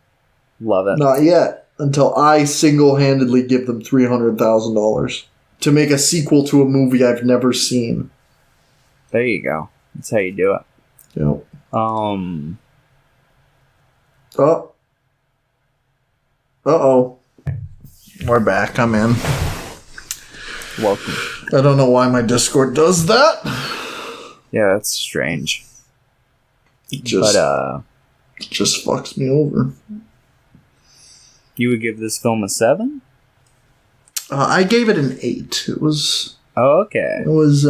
Speaker 2: love it.
Speaker 1: Not yet, until I single-handedly give them $300,000 to make a sequel to a movie I've never seen.
Speaker 2: There you go. That's how you do it.
Speaker 1: Yep. Oh. Uh-oh. We're back. I'm in.
Speaker 2: Welcome.
Speaker 1: I don't know why my Discord does that.
Speaker 2: Yeah, that's strange.
Speaker 1: Just fucks me over.
Speaker 2: You would give this film a 7?
Speaker 1: I gave it an 8. It was...
Speaker 2: Oh, okay.
Speaker 1: It was,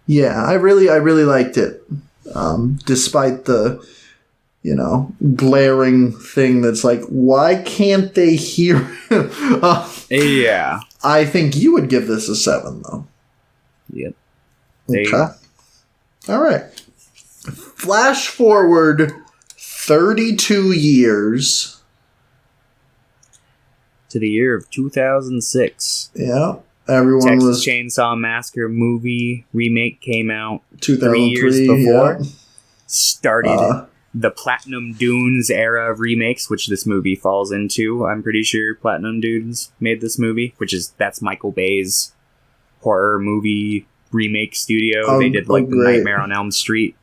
Speaker 1: yeah, I really liked it. Despite the, glaring thing that's like, why can't they hear him?
Speaker 2: Yeah.
Speaker 1: I think you would give this a 7, though.
Speaker 2: Yep.
Speaker 1: Okay. All right. Flash forward 32 years.
Speaker 2: To the year of 2006.
Speaker 1: Yeah. Everyone
Speaker 2: Texas
Speaker 1: was...
Speaker 2: Chainsaw Massacre movie remake came out
Speaker 1: 2003,
Speaker 2: 3 years before.
Speaker 1: Yeah.
Speaker 2: Started the Platinum Dunes era of remakes, which this movie falls into. I'm pretty sure Platinum Dunes made this movie, that's Michael Bay's horror movie remake studio. They did the Nightmare on Elm Street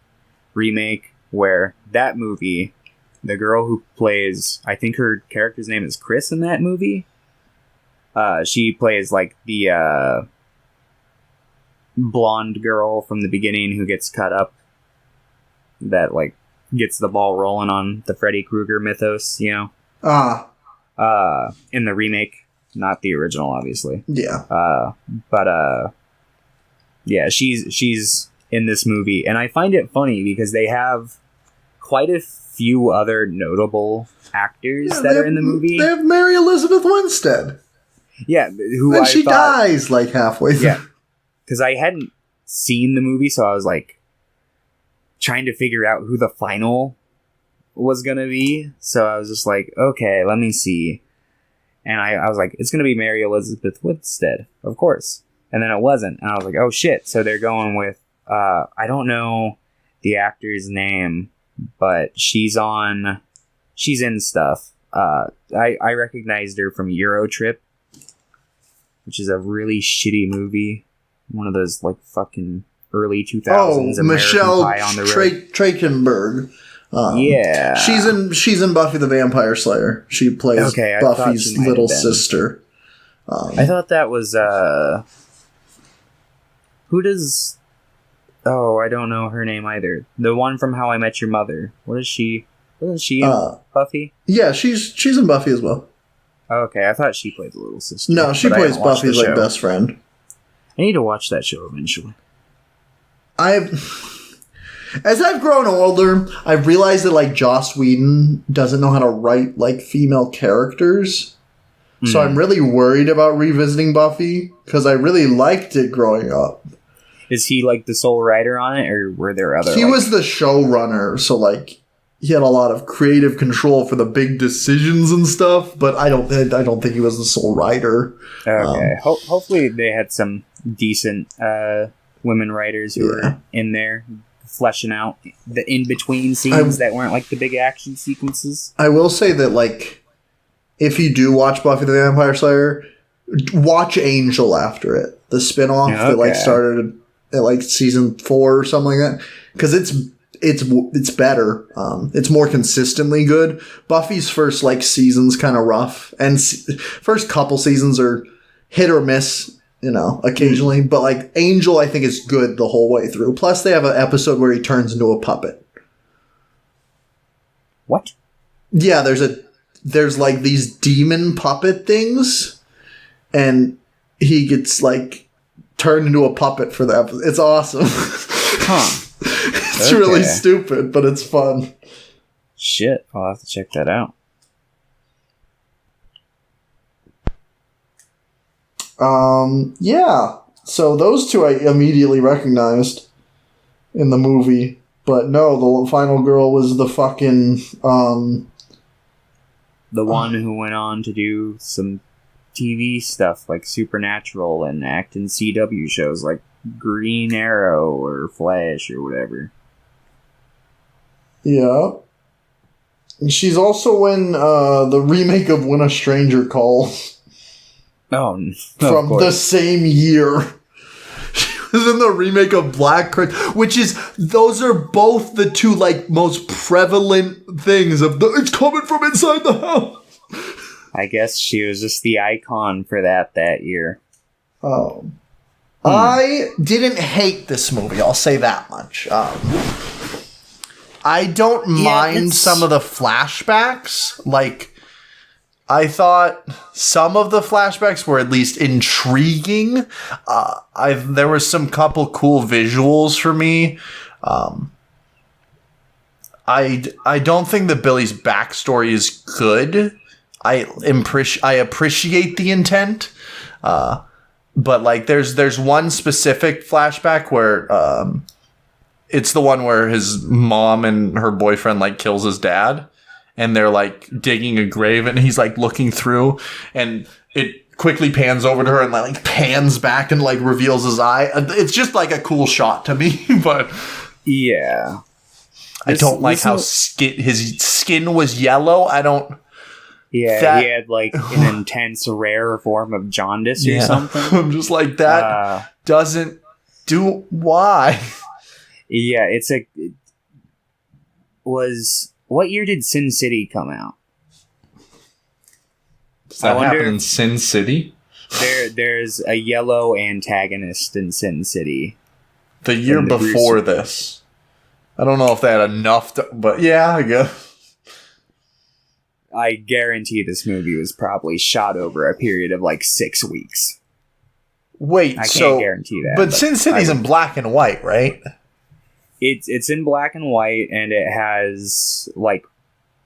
Speaker 2: remake, where that movie, the girl who plays, I think her character's name is Chris in that movie. She plays like the blonde girl from the beginning who gets cut up, that like gets the ball rolling on the Freddy Krueger mythos, in the remake, not the original, obviously.
Speaker 1: Yeah.
Speaker 2: Yeah, she's in this movie, and I find it funny because they have quite a few other notable actors that are in the movie.
Speaker 1: They have Mary Elizabeth Winstead.
Speaker 2: Yeah,
Speaker 1: and she dies like halfway through.
Speaker 2: Yeah, because I hadn't seen the movie, so I was like trying to figure out who the final was gonna be. So I was just like, okay, let me see. And I was like, it's gonna be Mary Elizabeth Winstead, of course. And then it wasn't, and I was like, oh shit. So they're going with I don't know the actor's name, but she's in stuff. I recognized her from Eurotrip, which is a really shitty movie. One of those like fucking early 2000s American
Speaker 1: Michelle
Speaker 2: Pie on the Road.
Speaker 1: Trachtenberg.
Speaker 2: Yeah,
Speaker 1: she's in Buffy the Vampire Slayer. She plays Buffy's little sister.
Speaker 2: I thought that was who does? Oh, I don't know her name either. The one from How I Met Your Mother. What is she? Wasn't she in Buffy?
Speaker 1: Yeah, she's in Buffy as well.
Speaker 2: Okay, I thought she played the little sister.
Speaker 1: No, she plays Buffy's like best friend.
Speaker 2: I need to watch that show eventually.
Speaker 1: As I've grown older, I've realized that like Joss Whedon doesn't know how to write like female characters. So I'm really worried about revisiting Buffy because I really liked it growing up.
Speaker 2: Is he like the sole writer on it, or were there other?
Speaker 1: He was the showrunner, so like he had a lot of creative control for the big decisions and stuff. But I don't think he was the sole writer.
Speaker 2: Okay, hopefully they had some decent women writers who were in there fleshing out the in between scenes that weren't like the big action sequences.
Speaker 1: I will say that like if you do watch Buffy the Vampire Slayer, watch Angel after it, the spinoff that like started at like season 4 or something like that, because it's better. It's more consistently good. Buffy's first like season's kind of rough, and first couple seasons are hit or miss, occasionally. But like Angel, I think is good the whole way through. Plus, they have an episode where he turns into a puppet.
Speaker 2: What?
Speaker 1: Yeah, there's like these demon puppet things, and he gets like turned into a puppet for the episode. It's awesome. Huh. It's really stupid, but it's fun.
Speaker 2: Shit, I'll have to check that out.
Speaker 1: Yeah. So those two I immediately recognized in the movie, but no, the final girl was the fucking
Speaker 2: the one who went on to do some TV stuff like Supernatural and act in CW shows like Green Arrow or Flash or whatever.
Speaker 1: Yeah. And she's also in the remake of When a Stranger Calls.
Speaker 2: Oh,
Speaker 1: from the same year. in the remake of Black Christmas, which is, those are both the two, like, most prevalent things of it's coming from inside the house.
Speaker 2: I guess she was just the icon for that year.
Speaker 1: I didn't hate this movie, I'll say that much. I don't mind some of the flashbacks. Like, I thought some of the flashbacks were at least intriguing. There was some couple cool visuals for me. I don't think that Billy's backstory is good. I appreciate the intent. But like there's one specific flashback where it's the one where his mom and her boyfriend like kills his dad, and they're like digging a grave, and he's like looking through, and it quickly pans over to her and like pans back and like reveals his eye. It's just like a cool shot to me, but
Speaker 2: yeah,
Speaker 1: I don't like how his skin was yellow. I don't.
Speaker 2: Yeah, he had like an intense rare form of jaundice or something.
Speaker 1: I'm just like, that doesn't do. Why?
Speaker 2: Yeah, what year did Sin City come out?
Speaker 3: Does that happen in Sin City?
Speaker 2: There's a yellow antagonist in Sin City.
Speaker 1: The year before this. I don't know if they had enough but yeah, I guess.
Speaker 2: I guarantee this movie was probably shot over a period of like 6 weeks.
Speaker 1: Wait,
Speaker 2: I can't guarantee that.
Speaker 1: But Sin City's in black and white, right?
Speaker 2: It's in black and white, and it has like,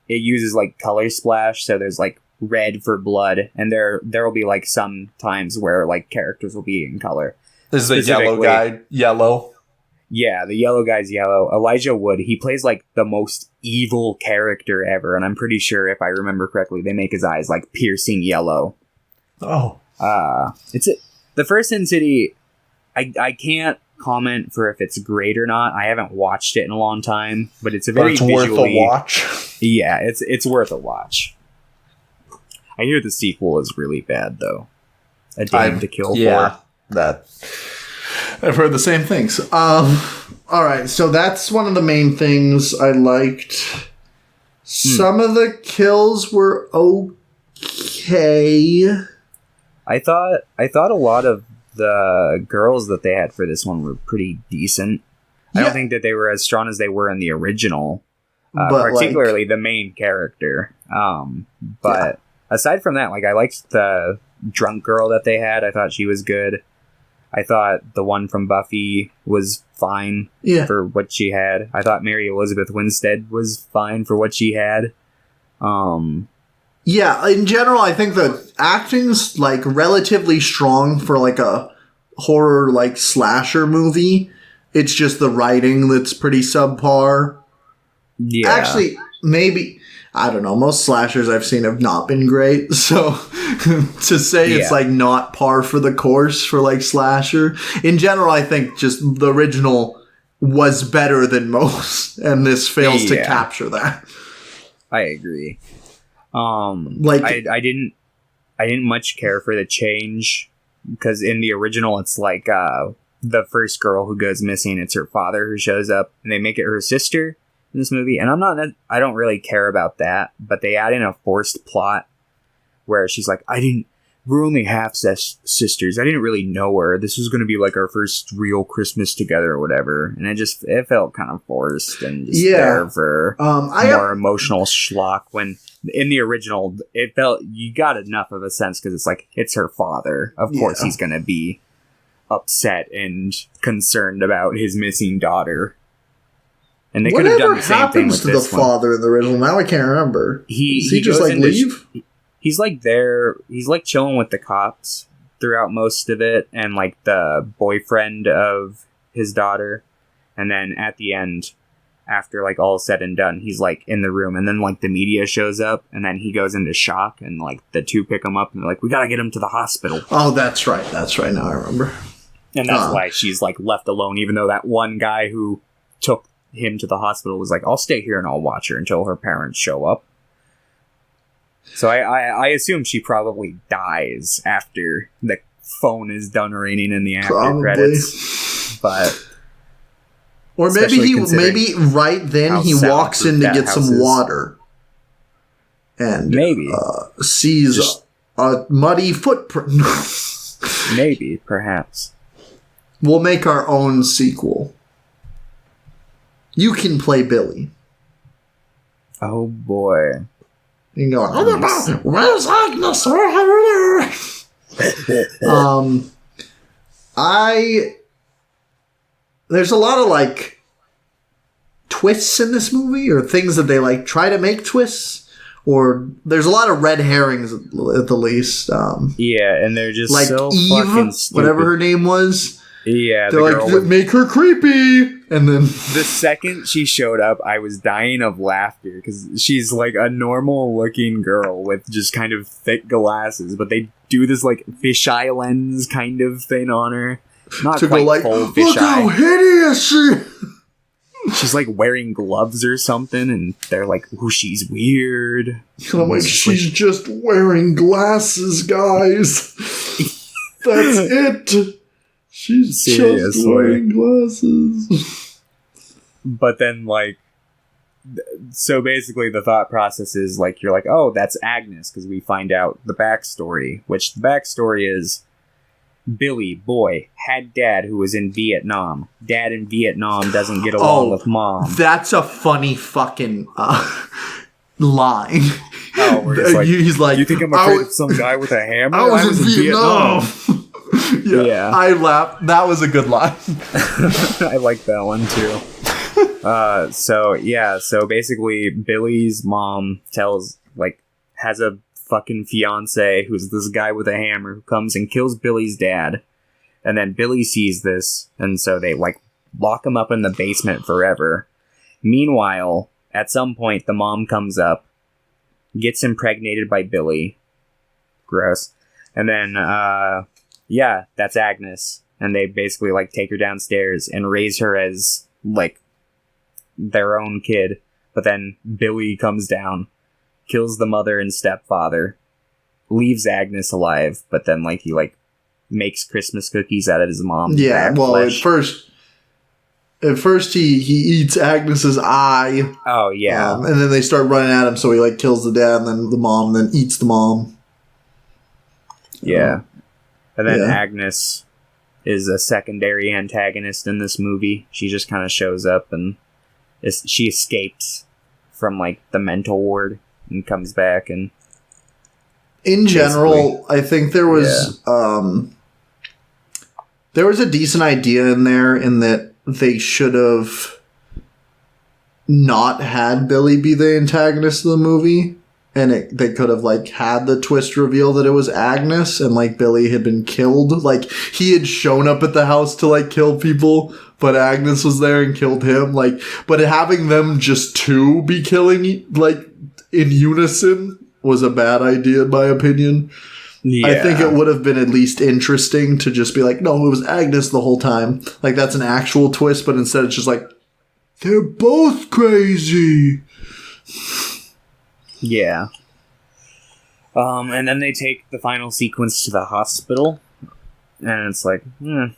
Speaker 2: it uses like color splash, so there's like red for blood, and there will be like some times where like characters will be in color.
Speaker 1: Is the yellow guy yellow?
Speaker 2: Yeah, the yellow guy's yellow. Elijah Wood, he plays like the most evil character ever, and I'm pretty sure, if I remember correctly, they make his eyes like piercing yellow.
Speaker 1: Oh.
Speaker 2: The first Sin City, I can't comment for if it's great or not. I haven't watched it in a long time, but it's worth a
Speaker 1: watch.
Speaker 2: Yeah, it's worth a watch. I hear the sequel is really bad though. A Dame to Kill For.
Speaker 1: That I've heard the same things. All right, so that's one of the main things I liked. Some of the kills were okay.
Speaker 2: I thought a lot of the girls that they had for this one were pretty decent. I don't think that they were as strong as they were in the original, particularly the main character. But aside from that, like, I liked the drunk girl that they had. I thought she was good. I thought the one from Buffy was fine for what she had. I thought Mary Elizabeth Winstead was fine for what she had.
Speaker 1: Yeah, in general, I think the acting's like relatively strong for like a horror like slasher movie. It's just the writing that's pretty subpar. Yeah. Actually, maybe, I don't know, most slashers I've seen have not been great. So to say it's like not par for the course for like slasher. In general, I think just the original was better than most, and this fails to capture that.
Speaker 2: I agree. I didn't much care for the change, because in the original it's like the first girl who goes missing, it's her father who shows up, and they make it her sister in this movie. And I don't really care about that, but they add in a forced plot where she's like, we're only half sisters. I didn't really know her. This was going to be like our first real Christmas together or whatever. And it felt kind of forced and just there for more emotional schlock, when in the original, it felt you got enough of a sense, because it's like, it's her father. Of course he's going to be upset and concerned about his missing daughter. And they could have done the same thing with this one.
Speaker 1: What happens to the father in the original? Now I can't remember. Does he just like leave?
Speaker 2: He's like there. He's like chilling with the cops throughout most of it, and like the boyfriend of his daughter. And then at the end, after like all said and done, he's like in the room, and then like the media shows up, and then he goes into shock, and like the two pick him up, and they're like, "We gotta get him to the hospital."
Speaker 1: Oh, that's right. That's right. Now I remember.
Speaker 2: And that's why she's like left alone, even though that one guy who took him to the hospital was like, "I'll stay here and I'll watch her until her parents show up." So I assume she probably dies after the phone is done ringing in the after
Speaker 1: Probably.
Speaker 2: credits. But
Speaker 1: or maybe right then he walks in to get some water and
Speaker 2: maybe
Speaker 1: sees a muddy footprint.
Speaker 2: Maybe, perhaps.
Speaker 1: We'll make our own sequel. You can play Billy.
Speaker 2: Oh boy.
Speaker 1: You can go, where's Agnes? There's a lot of like twists in this movie, or things that they like try to make twists, or there's a lot of red herrings at the least.
Speaker 2: Yeah, and they're just
Speaker 1: like
Speaker 2: so
Speaker 1: Eve,
Speaker 2: fucking stupid.
Speaker 1: whatever her name was.
Speaker 2: Yeah,
Speaker 1: they're like, make her creepy, and then
Speaker 2: the second she showed up, I was dying of laughter because she's like a normal-looking girl with just kind of thick glasses, but they do this like fisheye lens kind of thing on her. Not
Speaker 1: to
Speaker 2: quite
Speaker 1: go like,
Speaker 2: full fisheye.
Speaker 1: Look how hideous she.
Speaker 2: She's like wearing gloves or something, and they're like, "Ooh, she's weird."
Speaker 1: And I'm like, she's just wearing glasses, guys. That's it. She's
Speaker 2: seriously
Speaker 1: just wearing glasses.
Speaker 2: But then, like, so basically the thought process is, like, you're like, oh, that's Agnes, because we find out the backstory, which the backstory is Billy, boy, had dad who was in Vietnam. Dad in Vietnam doesn't get along with mom.
Speaker 1: That's a funny fucking line.
Speaker 2: Oh, where it's like, he's like, you think I'm afraid of some guy with a hammer?
Speaker 1: I was in Vietnam.
Speaker 2: Yeah,
Speaker 1: I laughed. That was a good line.
Speaker 2: I like that one too. So basically Billy's mom has a fucking fiance who's this guy with a hammer who comes and kills Billy's dad, and then Billy sees this, and so they like lock him up in the basement forever. Meanwhile, at some point the mom comes up, gets impregnated by Billy, gross, and then that's Agnes, and they basically like take her downstairs and raise her as like their own kid. But then Billy comes down, kills the mother and stepfather, leaves Agnes alive, but then like he like makes Christmas cookies out of his mom's
Speaker 1: flesh. At first he eats Agnes's eye.
Speaker 2: Oh yeah.
Speaker 1: And then they start running at him, so he like kills the dad and then the mom, then eats the mom.
Speaker 2: Yeah. And then Agnes is a secondary antagonist in this movie. She just kind of shows up and she escapes from like the mental ward and comes back. And
Speaker 1: in general, I think there was a decent idea in there in that they should have not had Billy be the antagonist of the movie. And they could have, like, had the twist reveal that it was Agnes and, like, Billy had been killed. Like, he had shown up at the house to, like, kill people, but Agnes was there and killed him. Like, but having them just two be killing, like, in unison was a bad idea, in my opinion. Yeah. I think it would have been at least interesting to just be like, no, it was Agnes the whole time. Like, that's an actual twist, but instead it's just like, they're both crazy.
Speaker 2: Yeah. And then they take the final sequence to the hospital, and it's like, I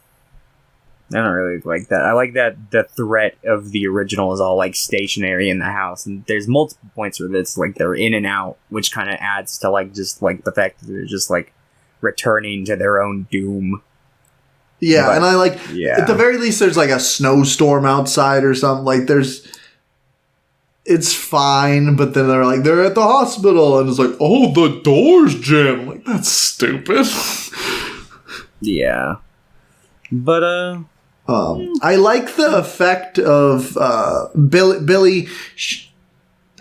Speaker 2: don't really like that. I like that the threat of the original is all, like, stationary in the house, and there's multiple points where it's, like, they're in and out, which kind of adds to, like, just, like, the fact that they're just, like, returning to their own doom.
Speaker 1: Yeah, but, and I like, at the very least, there's, like, a snowstorm outside or something. Like, it's fine, but then they're at the hospital, and it's like, oh, the door's jammed. I'm like, that's stupid.
Speaker 2: Yeah. But,
Speaker 1: I like the effect of, Billy,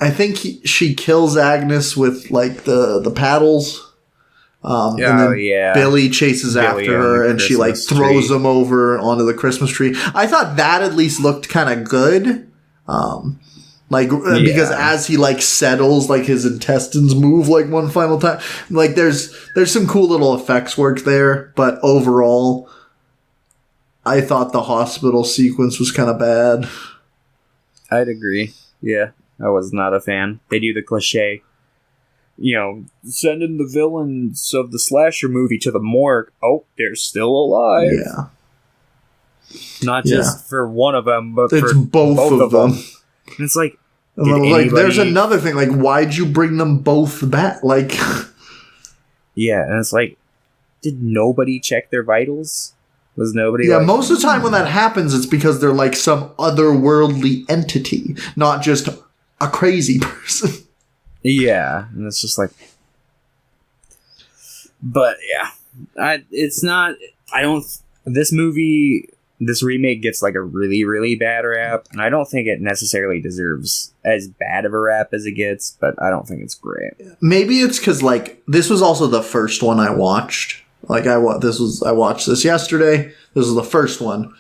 Speaker 1: I think she kills Agnes with, like, the paddles. And then Billy chases after her, and she, like, throws him over onto the Christmas tree. I thought that at least looked kind of good. Because as he, like, settles, like, his intestines move, like, one final time. Like, there's some cool little effects work there, but overall, I thought the hospital sequence was kind of bad.
Speaker 2: I'd agree. Yeah, I was not a fan. They do the cliche sending the villains of the slasher movie to the morgue. Oh, they're still alive.
Speaker 1: Yeah.
Speaker 2: Not just for one of them, but
Speaker 1: it's
Speaker 2: for
Speaker 1: both of them.
Speaker 2: And it's like,
Speaker 1: there's another thing. Like, why'd you bring them both back? Like,
Speaker 2: yeah, and it's like, did nobody check their vitals? Was nobody?
Speaker 1: Yeah, most of the time when that happens, it's because they're like some otherworldly entity, not just a crazy person.
Speaker 2: Yeah, and it's just like, but yeah, it's not. I don't. This remake gets like a really, really bad rap, and I don't think it necessarily deserves as bad of a rap as it gets, but I don't think it's great.
Speaker 1: Maybe it's because like this was also the first one I watched. Like I watched this yesterday. This was the first one,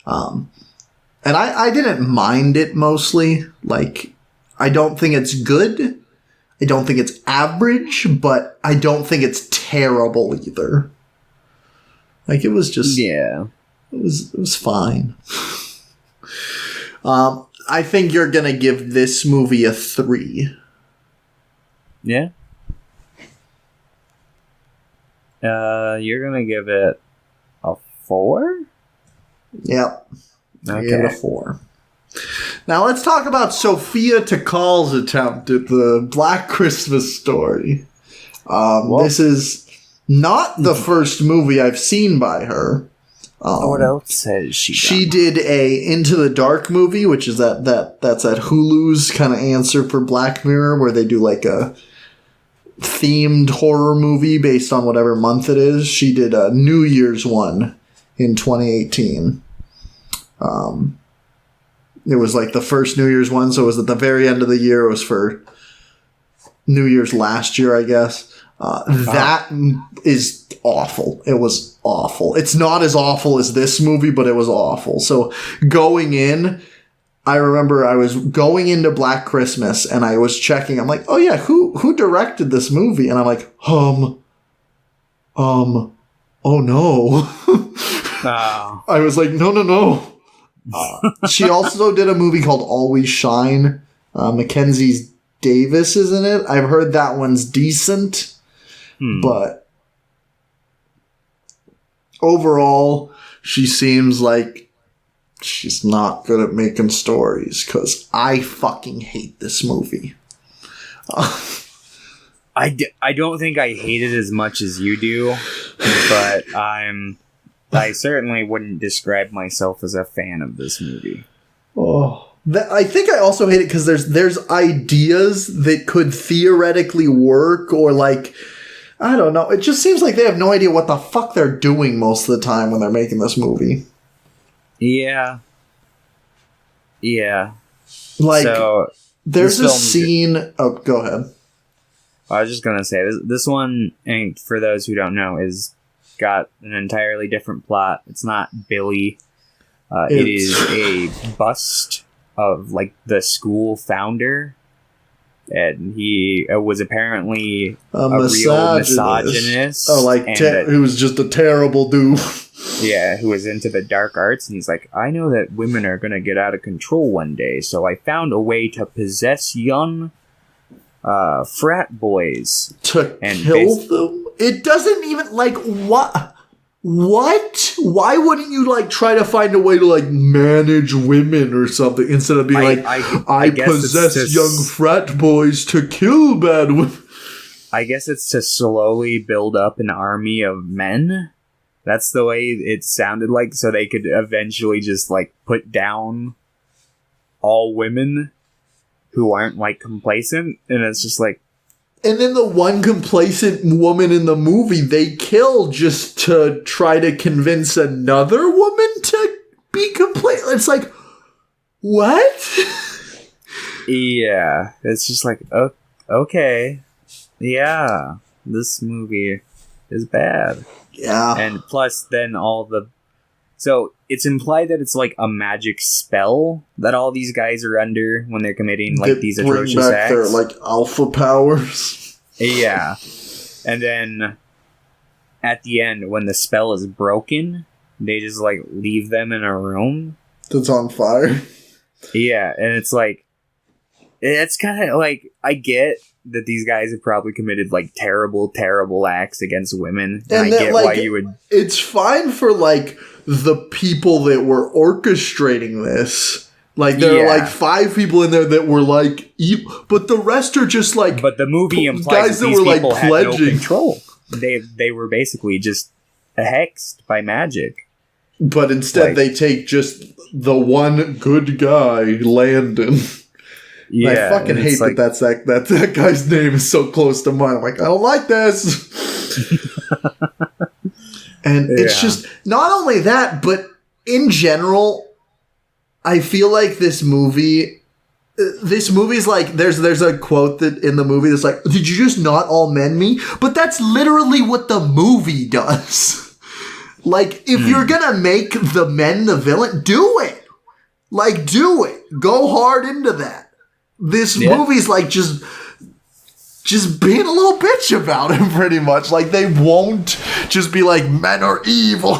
Speaker 1: and I didn't mind it mostly. Like I don't think it's good. I don't think it's average, but I don't think it's terrible either. Like it was just it was fine. I think you're gonna give this movie a 3.
Speaker 2: Yeah. You're gonna give it a 4?
Speaker 1: Yep.
Speaker 2: Okay.
Speaker 1: Give it a 4. Now let's talk about Sophia Takal's attempt at the Black Christmas Story. This is not the first movie I've seen by her.
Speaker 2: What else has she done?
Speaker 1: She did a Into the Dark movie, which is that's at Hulu's kind of answer for Black Mirror, where they do like a themed horror movie based on whatever month it is. She did a New Year's one in 2018. It was like the first New Year's one, so it was at the very end of the year. It was for New Year's last year, I guess. That is awful. It was awful. It's not as awful as this movie, but it was awful. So going in, I remember I was going into Black Christmas and I was checking. I'm like, oh yeah, who directed this movie? And I'm like, oh no. I was like, no. She also did a movie called Always Shine. Mackenzie Davis is in it. I've heard that one's decent, but overall, she seems like she's not good at making stories, because I fucking hate this movie.
Speaker 2: I don't think I hate it as much as you do, but I certainly wouldn't describe myself as a fan of this movie.
Speaker 1: I think I also hate it because there's ideas that could theoretically work, or like, I don't know. It just seems like they have no idea what the fuck they're doing most of the time when they're making this movie.
Speaker 2: Yeah.
Speaker 1: Like,
Speaker 2: so,
Speaker 1: there's a scene... Oh, go ahead.
Speaker 2: I was just going to say, this one, and for those who don't know, is got an entirely different plot. It's not Billy. It is a bust of like the school founder, and he was apparently a real misogynist.
Speaker 1: Oh, like who was just a terrible dude.
Speaker 2: Yeah, who was into the dark arts, and he's like, I know that women are gonna get out of control one day, so I found a way to possess young frat boys
Speaker 1: to kill them. It doesn't even like what. Why wouldn't you like try to find a way to like manage women or something instead of being I possess young frat boys to kill bad women?
Speaker 2: I guess it's to slowly build up an army of men. That's the way it sounded like, so they could eventually just like put down all women who aren't like complacent, and it's just like.
Speaker 1: And then the one complacent woman in the movie they kill just to try to convince another woman to be complacent. It's like, what?
Speaker 2: Yeah, it's just like, okay, yeah, this movie is bad.
Speaker 1: Yeah.
Speaker 2: And plus then so it's implied that it's like a magic spell that all these guys are under when they're committing like these atrocious acts.
Speaker 1: Their like alpha powers.
Speaker 2: Yeah. And then at the end, when the spell is broken, they just like leave them in a room
Speaker 1: that's on fire.
Speaker 2: Yeah, and it's like, It's kind of like, I get that these guys have probably committed like terrible, terrible acts against women. And I get
Speaker 1: like,
Speaker 2: why you would.
Speaker 1: It's fine for like the people that were orchestrating this. Like there are like 5 people in there that were like, but the rest are just like.
Speaker 2: But the movie implies guys that these were people like pledging. Had no control. They were basically just hexed by magic.
Speaker 1: But instead, they take just the one good guy, Landon. Yeah, I fucking hate like, that guy's name is so close to mine. I'm like, I don't like this. And it's just not only that, but in general, I feel like this movie's like there's a quote that in the movie that's like, did you just not all men me? But that's literally what the movie does. Like, if you're gonna make the men the villain, do it. Like, do it. Go hard into that. This movie's like just being a little bitch about him, pretty much. Like, they won't just be like, men are evil.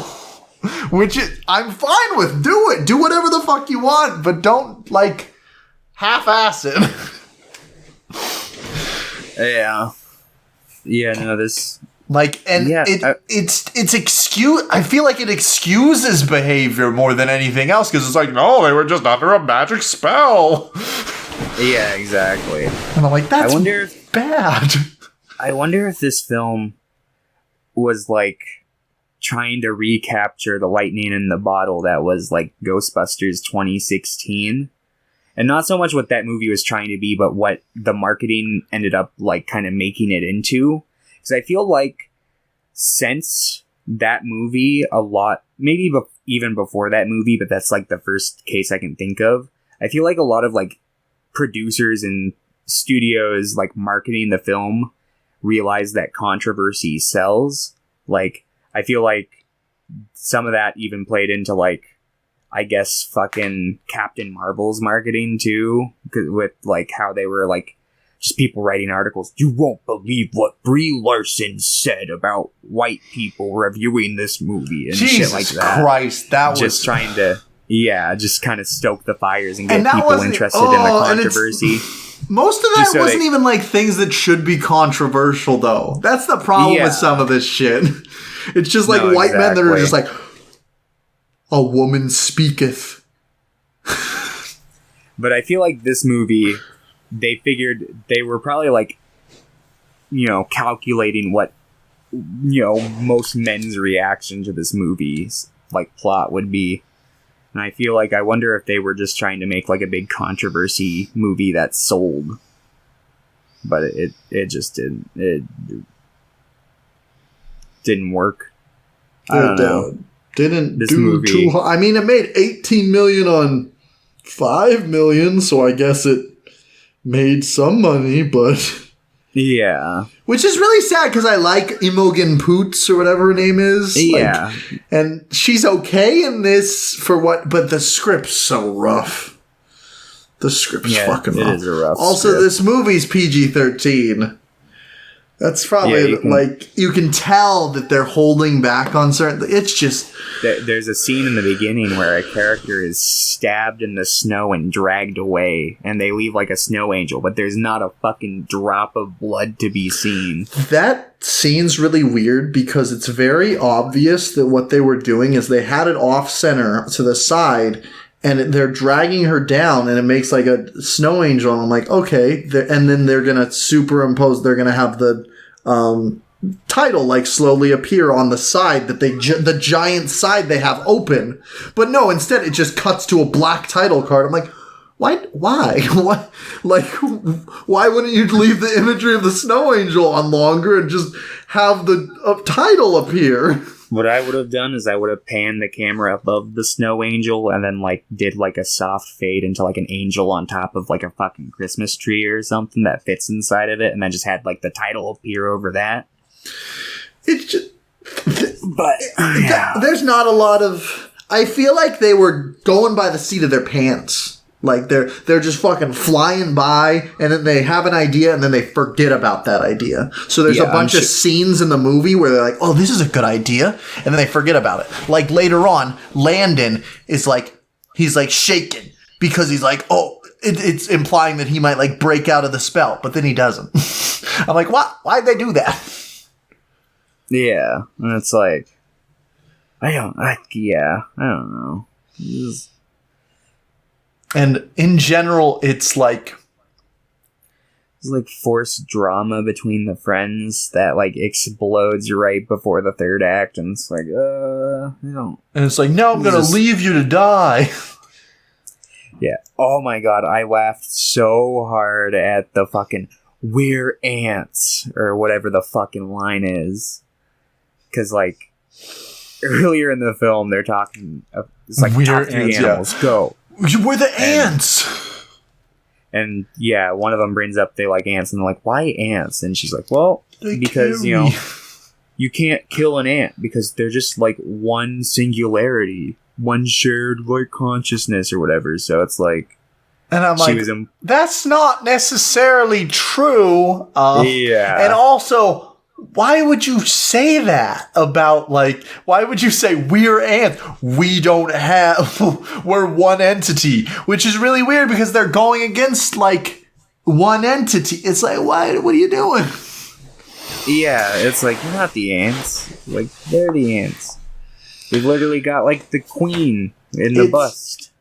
Speaker 1: Which I'm fine with. Do it. Do whatever the fuck you want, but don't, like, half-ass it.
Speaker 2: Yeah. Yeah, no, this...
Speaker 1: Like, and it's excuse. I feel like it excuses behavior more than anything else, because it's like, no, they were just under a magic spell.
Speaker 2: Yeah, exactly.
Speaker 1: And I'm like, that's bad.
Speaker 2: I wonder if this film was, like, trying to recapture the lightning in the bottle that was, like, Ghostbusters 2016. And not so much what that movie was trying to be, but what the marketing ended up, like, kind of making it into. Because I feel like since that movie, a lot, maybe even before that movie, but that's, like, the first case I can think of, I feel like a lot of, like, producers and studios like marketing the film realize that controversy sells. Like, I feel like some of that even played into, like, I guess fucking Captain Marvel's marketing too, with like how they were like just people writing articles. You won't believe what Brie Larson said about white people reviewing this movie and
Speaker 1: Jesus
Speaker 2: shit like that.
Speaker 1: Christ, that was
Speaker 2: just trying to. Yeah, just kind of stoke the fires and get people interested in the controversy.
Speaker 1: Most of that wasn't even like things that should be controversial, though. That's the problem with some of this shit. It's just like white men that are just like, a woman speaketh.
Speaker 2: But I feel like this movie, they figured they were probably like, you know, calculating what, you know, most men's reaction to this movie's like plot would be. And I feel like I wonder if they were just trying to make like a big controversy movie that sold. But it just didn't. It didn't work. I don't know.
Speaker 1: Didn't this do movie, too hard. I mean, it made $18 million on $5 million, so I guess it made some money, but...
Speaker 2: Yeah.
Speaker 1: Which is really sad, because I like Imogen Poots, or whatever her name is.
Speaker 2: Yeah.
Speaker 1: Like, and she's okay in this for what... But the script's so rough. The script's fucking rough.
Speaker 2: It is a rough
Speaker 1: Also,
Speaker 2: script.
Speaker 1: this movie's PG-13. That's probably, you can tell that they're holding back on certain... It's just...
Speaker 2: There's a scene in the beginning where a character is stabbed in the snow and dragged away, and they leave like a snow angel, but there's not a fucking drop of blood to be seen.
Speaker 1: That scene's really weird, because it's very obvious that what they were doing is they had it off-center to the side, and they're dragging her down, and it makes like a snow angel, and I'm like, okay. And then they're going to superimpose, they're going to have the title like slowly appear on the side that the giant side they have open. But no, instead it just cuts to a black title card. I'm like, why? What? Like, why wouldn't you leave the imagery of the snow angel on longer and just have the title appear?
Speaker 2: What I would have done is I would have panned the camera above the snow angel and then like did like a soft fade into like an angel on top of like a fucking Christmas tree or something that fits inside of it, and then just had like the title appear over that.
Speaker 1: It's just...
Speaker 2: But
Speaker 1: there's not a lot of... I feel like they were going by the seat of their pants. Like, they're just fucking flying by, and then they have an idea, and then they forget about that idea. So there's a bunch of scenes in the movie where they're like, oh, this is a good idea, and then they forget about it. Like, later on, Landon is like, he's like shaking, because he's like, oh, it's implying that he might like break out of the spell, but then he doesn't. I'm like, what? Why'd they do that?
Speaker 2: Yeah, and it's like, I don't know.
Speaker 1: And in general, it's like
Speaker 2: forced drama between the friends that like explodes right before the third act, and it's like, I don't.
Speaker 1: And it's like, now I'm gonna leave you to die.
Speaker 2: Yeah. Oh my god, I laughed so hard at the fucking "we're ants" or whatever the fucking line is, because like earlier in the film they're talking. It's like top 3 animals, go.
Speaker 1: We're the ants.
Speaker 2: And yeah, one of them brings up they like ants, and they're like, "Why ants?" And she's like, "Well, because you can't kill an ant because they're just like one singularity, one shared like consciousness or whatever." So it's like,
Speaker 1: and I'm like, that's not necessarily true.
Speaker 2: Yeah,
Speaker 1: and also, why would you say that about, like, why would you say we're ants? We don't have, we're one entity, which is really weird because they're going against, like, one entity. It's like, what are you doing?
Speaker 2: Yeah, it's like, you're not the ants. Like, they're the ants. They've literally got, like, the queen in the bust.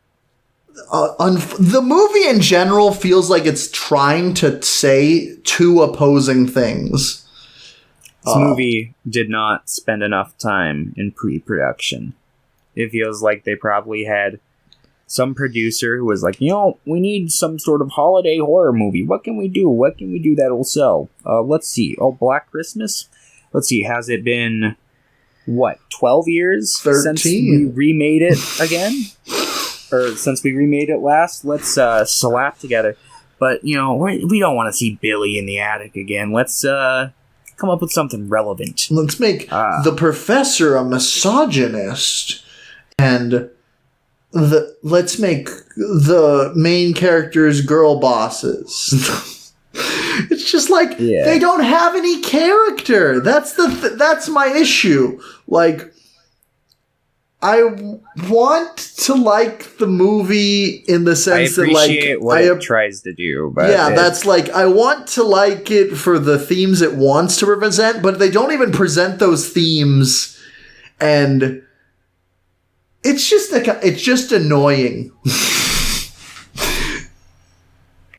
Speaker 1: The movie in general feels like it's trying to say two opposing things.
Speaker 2: This movie did not spend enough time in pre-production. It feels like they probably had some producer who was like, we need some sort of holiday horror movie. What can we do? What can we do that'll sell? Let's see. Oh, Black Christmas? Let's see. Has it been, 12 years
Speaker 1: 13.
Speaker 2: Since we remade it again? Or since we remade it last? Let's slap together. But, we don't want to see Billy in the attic again. Let's come up with something relevant.
Speaker 1: Let's make the professor a misogynist, and let's make the main characters girl bosses. It's just like they don't have any character. That's my issue. Like, I want to like the movie in the sense that, like,
Speaker 2: it tries to do, but
Speaker 1: that's like, I want to like it for the themes it wants to represent, but they don't even present those themes, and it's just annoying.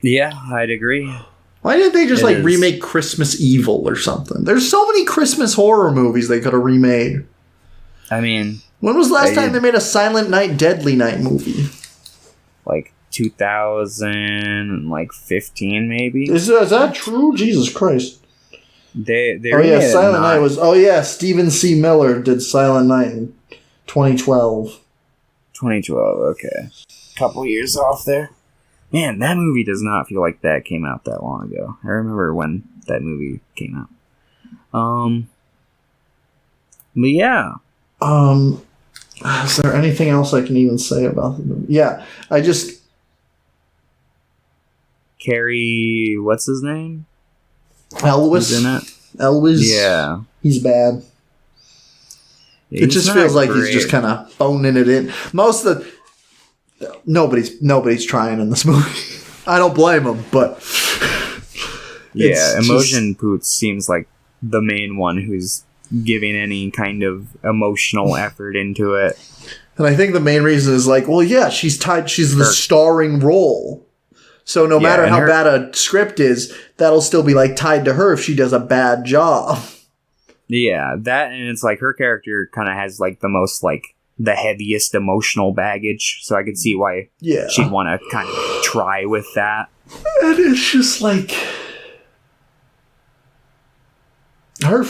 Speaker 2: Yeah, I'd agree.
Speaker 1: Why didn't they just remake Christmas Evil or something? There's so many Christmas horror movies they could have remade.
Speaker 2: I mean,
Speaker 1: when was the last time they made a Silent Night, Deadly Night movie?
Speaker 2: Like 2015, maybe?
Speaker 1: Is that true? Jesus Christ.
Speaker 2: Silent
Speaker 1: Night was... Oh, yeah, Stephen C. Miller did Silent Night in 2012.
Speaker 2: 2012, okay. Couple years off there. Man, that movie does not feel like that came out that long ago. I remember when that movie came out. But yeah.
Speaker 1: Is there anything else I can even say about the movie? Yeah, I just...
Speaker 2: Carrie... What's his name?
Speaker 1: Elwes.
Speaker 2: He's in it?
Speaker 1: Elwes.
Speaker 2: Yeah.
Speaker 1: He's bad.
Speaker 2: Yeah,
Speaker 1: it just feels like he's just kind of phoning it in. Most of the... Nobody's trying in this movie. I don't blame him, but...
Speaker 2: Yeah, Imogen Poots seems like the main one who's giving any kind of emotional effort into it.
Speaker 1: And I think the main reason is like, well, yeah, she's the starring role. So no matter how bad a script is, that'll still be like tied to her if she does a bad job.
Speaker 2: Yeah, that, and it's like her character kind of has like the most like the heaviest emotional baggage, so I could see why she'd want to kind of try with that.
Speaker 1: And it's just like... Her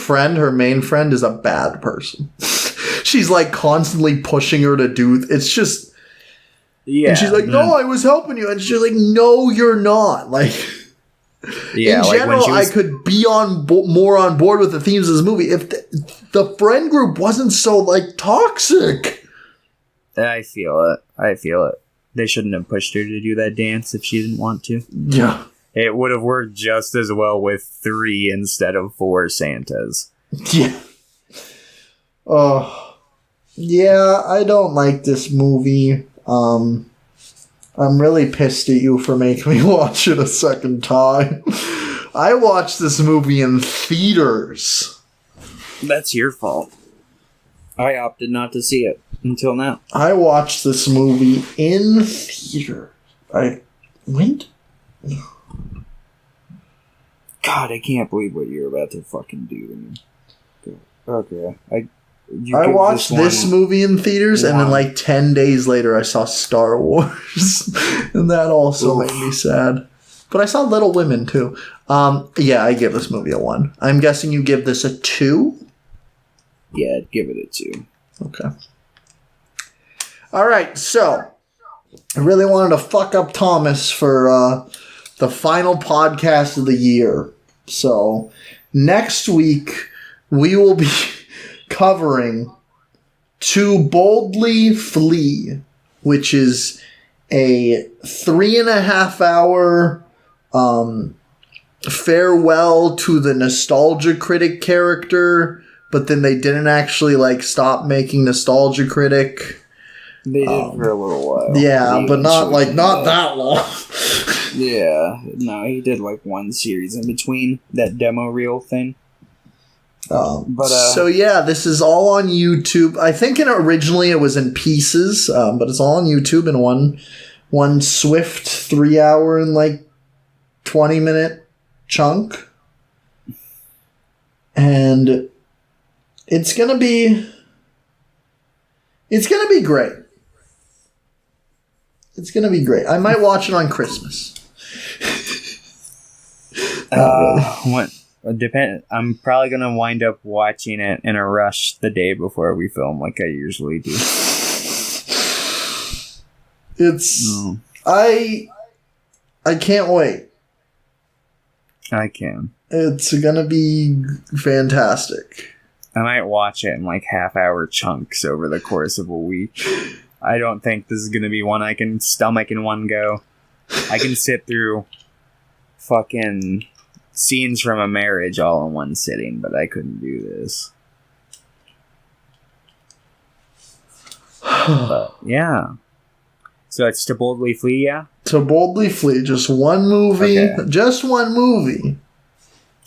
Speaker 1: main friend is a bad person. She's like constantly pushing her to do... It's just... Yeah. And she's like, no, I was helping you. And she's like, no, you're not. Like... Yeah, in general, I could be more on board with the themes of this movie if the friend group wasn't so, like, toxic.
Speaker 2: I feel it. They shouldn't have pushed her to do that dance if she didn't want to.
Speaker 1: Yeah.
Speaker 2: It would have worked just as well with 3 instead of 4 Santas.
Speaker 1: Yeah. Yeah, I don't like this movie. I'm really pissed at you for making me watch it a second time. I watched this movie in theaters.
Speaker 2: That's your fault. I opted not to see it until now.
Speaker 1: I watched this movie in theater. I went...
Speaker 2: God, I can't believe what you're about to fucking do to me. Okay.
Speaker 1: I watched this movie in theaters, and then like 10 days later I saw Star Wars. And that also made me sad. But I saw Little Women, too. Yeah, I give this movie a 1. I'm guessing you give this a 2?
Speaker 2: Yeah, I'd give it a 2.
Speaker 1: Okay. Alright, so I really wanted to fuck up Thomas for the final podcast of the year. So next week we will be covering To Boldly Flee, which is a 3.5 hour farewell to the Nostalgia Critic character, but then they didn't actually like stop making Nostalgia Critic.
Speaker 2: They did for a little while.
Speaker 1: Yeah, but not that long.
Speaker 2: Yeah, no, he did like one series in between that demo reel thing.
Speaker 1: So yeah, this is all on YouTube. I think originally it was in pieces, but it's all on YouTube in one swift 3 hour and like 20-minute chunk. And it's gonna be great. It's gonna be great. I might watch it on Christmas.
Speaker 2: What? I'm probably gonna wind up watching it in a rush the day before we film, like I usually do.
Speaker 1: I can't wait.
Speaker 2: I can.
Speaker 1: It's gonna be fantastic.
Speaker 2: I might watch it in like half-hour chunks over the course of a week. I don't think this is gonna be one I can stomach in one go. I can sit through fucking scenes from a marriage all in one sitting, but I couldn't do this. But yeah. So it's To Boldly Flee, yeah?
Speaker 1: To Boldly Flee, just one movie. Okay. Just one movie.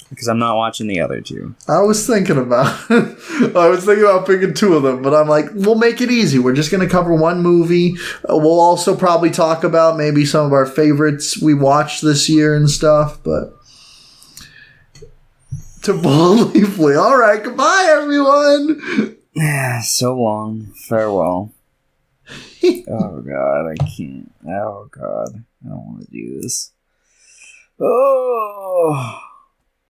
Speaker 2: Because I'm not watching the other two.
Speaker 1: I was thinking about picking two of them, but I'm like, we'll make it easy. We're just going to cover one movie. We'll also probably talk about maybe some of our favorites we watched this year and stuff, but To Boldly Flee. All right, goodbye, everyone.
Speaker 2: So long. Farewell. Oh, God, I can't. Oh, God. I don't want to do this. Oh...